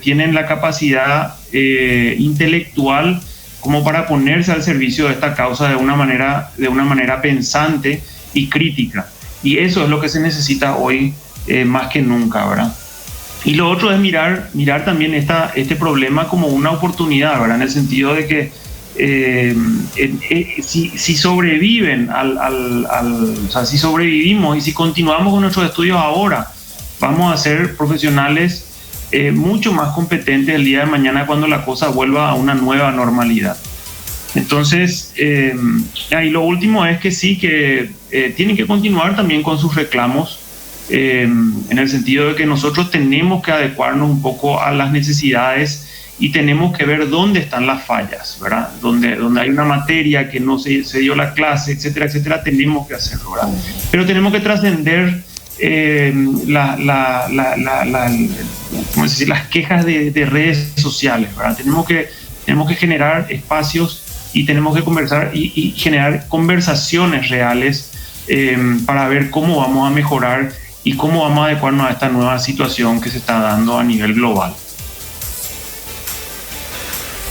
tienen la capacidad intelectual como para ponerse al servicio de esta causa de una manera pensante y crítica. Y eso es lo que se necesita hoy más que nunca, ¿verdad? Y lo otro es mirar también este problema como una oportunidad, ¿verdad? En el sentido de que si sobreviven o sea, si sobrevivimos y si continuamos con nuestros estudios ahora, vamos a ser profesionales mucho más competentes el día de mañana cuando la cosa vuelva a una nueva normalidad. Entonces, y lo último es que sí, que tienen que continuar también con sus reclamos, en el sentido de que nosotros tenemos que adecuarnos un poco a las necesidades y tenemos que ver dónde están las fallas, ¿verdad? Donde hay una materia que no se dio la clase, etcétera, etcétera, tenemos que hacerlo, ¿verdad? Pero tenemos que trascender ¿cómo decir? Las quejas de redes sociales, ¿verdad? Tenemos que generar espacios y tenemos que conversar y generar conversaciones reales para ver cómo vamos a mejorar y cómo vamos a adecuarnos a esta nueva situación que se está dando a nivel global.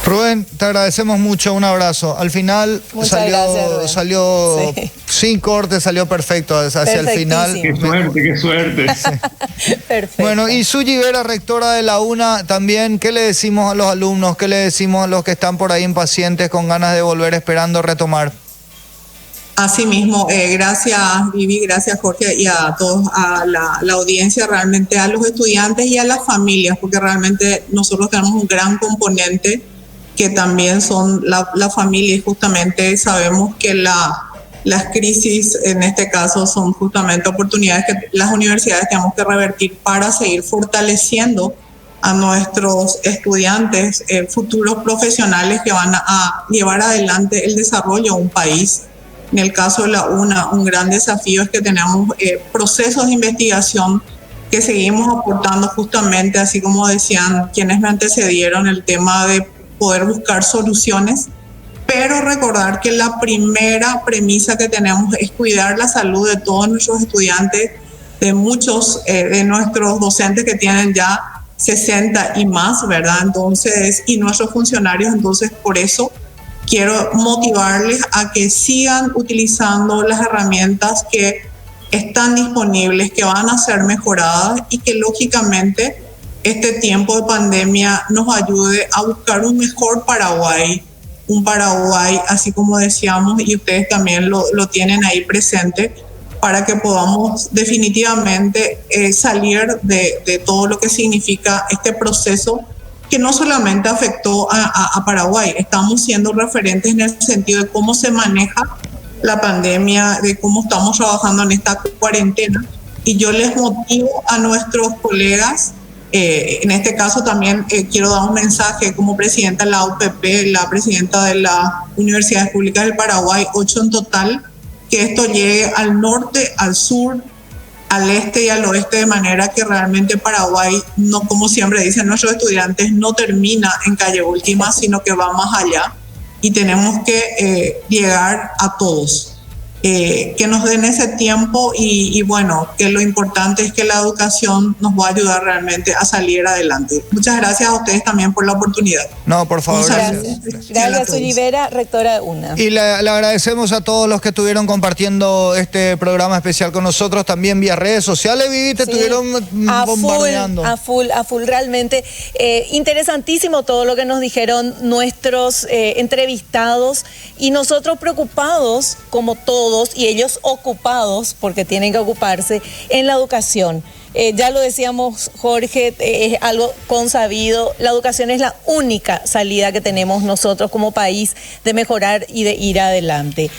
Rubén, te agradecemos mucho, un abrazo. Al final salió sí, sin corte, salió perfecto hacia el final. Qué suerte. Sí. Perfecto. Bueno, y Suyi Vera, rectora de la UNA, también, ¿qué le decimos a los alumnos? ¿Qué le decimos a los que están por ahí impacientes, con ganas de volver, esperando retomar? Asimismo, gracias Vivi, gracias Jorge y a todos, a la audiencia, realmente a los estudiantes y a las familias, porque realmente nosotros tenemos un gran componente que también son la familia, y justamente sabemos que las crisis en este caso son justamente oportunidades que las universidades tenemos que revertir para seguir fortaleciendo a nuestros estudiantes, futuros profesionales que van a llevar adelante el desarrollo de un país. En el caso de la UNA, un gran desafío es que tenemos procesos de investigación que seguimos aportando justamente, así como decían quienes me antecedieron, el tema de poder buscar soluciones, pero recordar que la primera premisa que tenemos es cuidar la salud de todos nuestros estudiantes, de muchos de nuestros docentes que tienen ya 60 y más, ¿verdad? Entonces, y nuestros funcionarios, entonces por eso quiero motivarles a que sigan utilizando las herramientas que están disponibles, que van a ser mejoradas y que lógicamente este tiempo de pandemia nos ayude a buscar un mejor Paraguay, un Paraguay, así como decíamos, y ustedes también lo tienen ahí presente, para que podamos definitivamente salir de todo lo que significa este proceso que no solamente afectó a Paraguay. Estamos siendo referentes en el sentido de cómo se maneja la pandemia, de cómo estamos trabajando en esta cuarentena, y yo les motivo a nuestros colegas. En este caso también quiero dar un mensaje como presidenta de la UPP, la presidenta de las Universidades Públicas del Paraguay, 8 en total, que esto llegue al norte, al sur, al este y al oeste, de manera que realmente Paraguay, no, como siempre dicen nuestros estudiantes, no termina en calle última, sino que va más allá, y tenemos que llegar a todos. Que nos den ese tiempo y bueno, que lo importante es que la educación nos va a ayudar realmente a salir adelante. Muchas gracias a ustedes también por la oportunidad. No, por favor. Gracias, Suyi Vera, rectora de UNA. Y le agradecemos a todos los que estuvieron compartiendo este programa especial con nosotros, también vía redes sociales. Vivi, te estuvieron bombardeando. A full, realmente. Interesantísimo todo lo que nos dijeron nuestros entrevistados, y nosotros preocupados, como todos, y ellos ocupados, porque tienen que ocuparse, en la educación. Ya lo decíamos, Jorge, es algo consabido. La educación es la única salida que tenemos nosotros como país de mejorar y de ir adelante.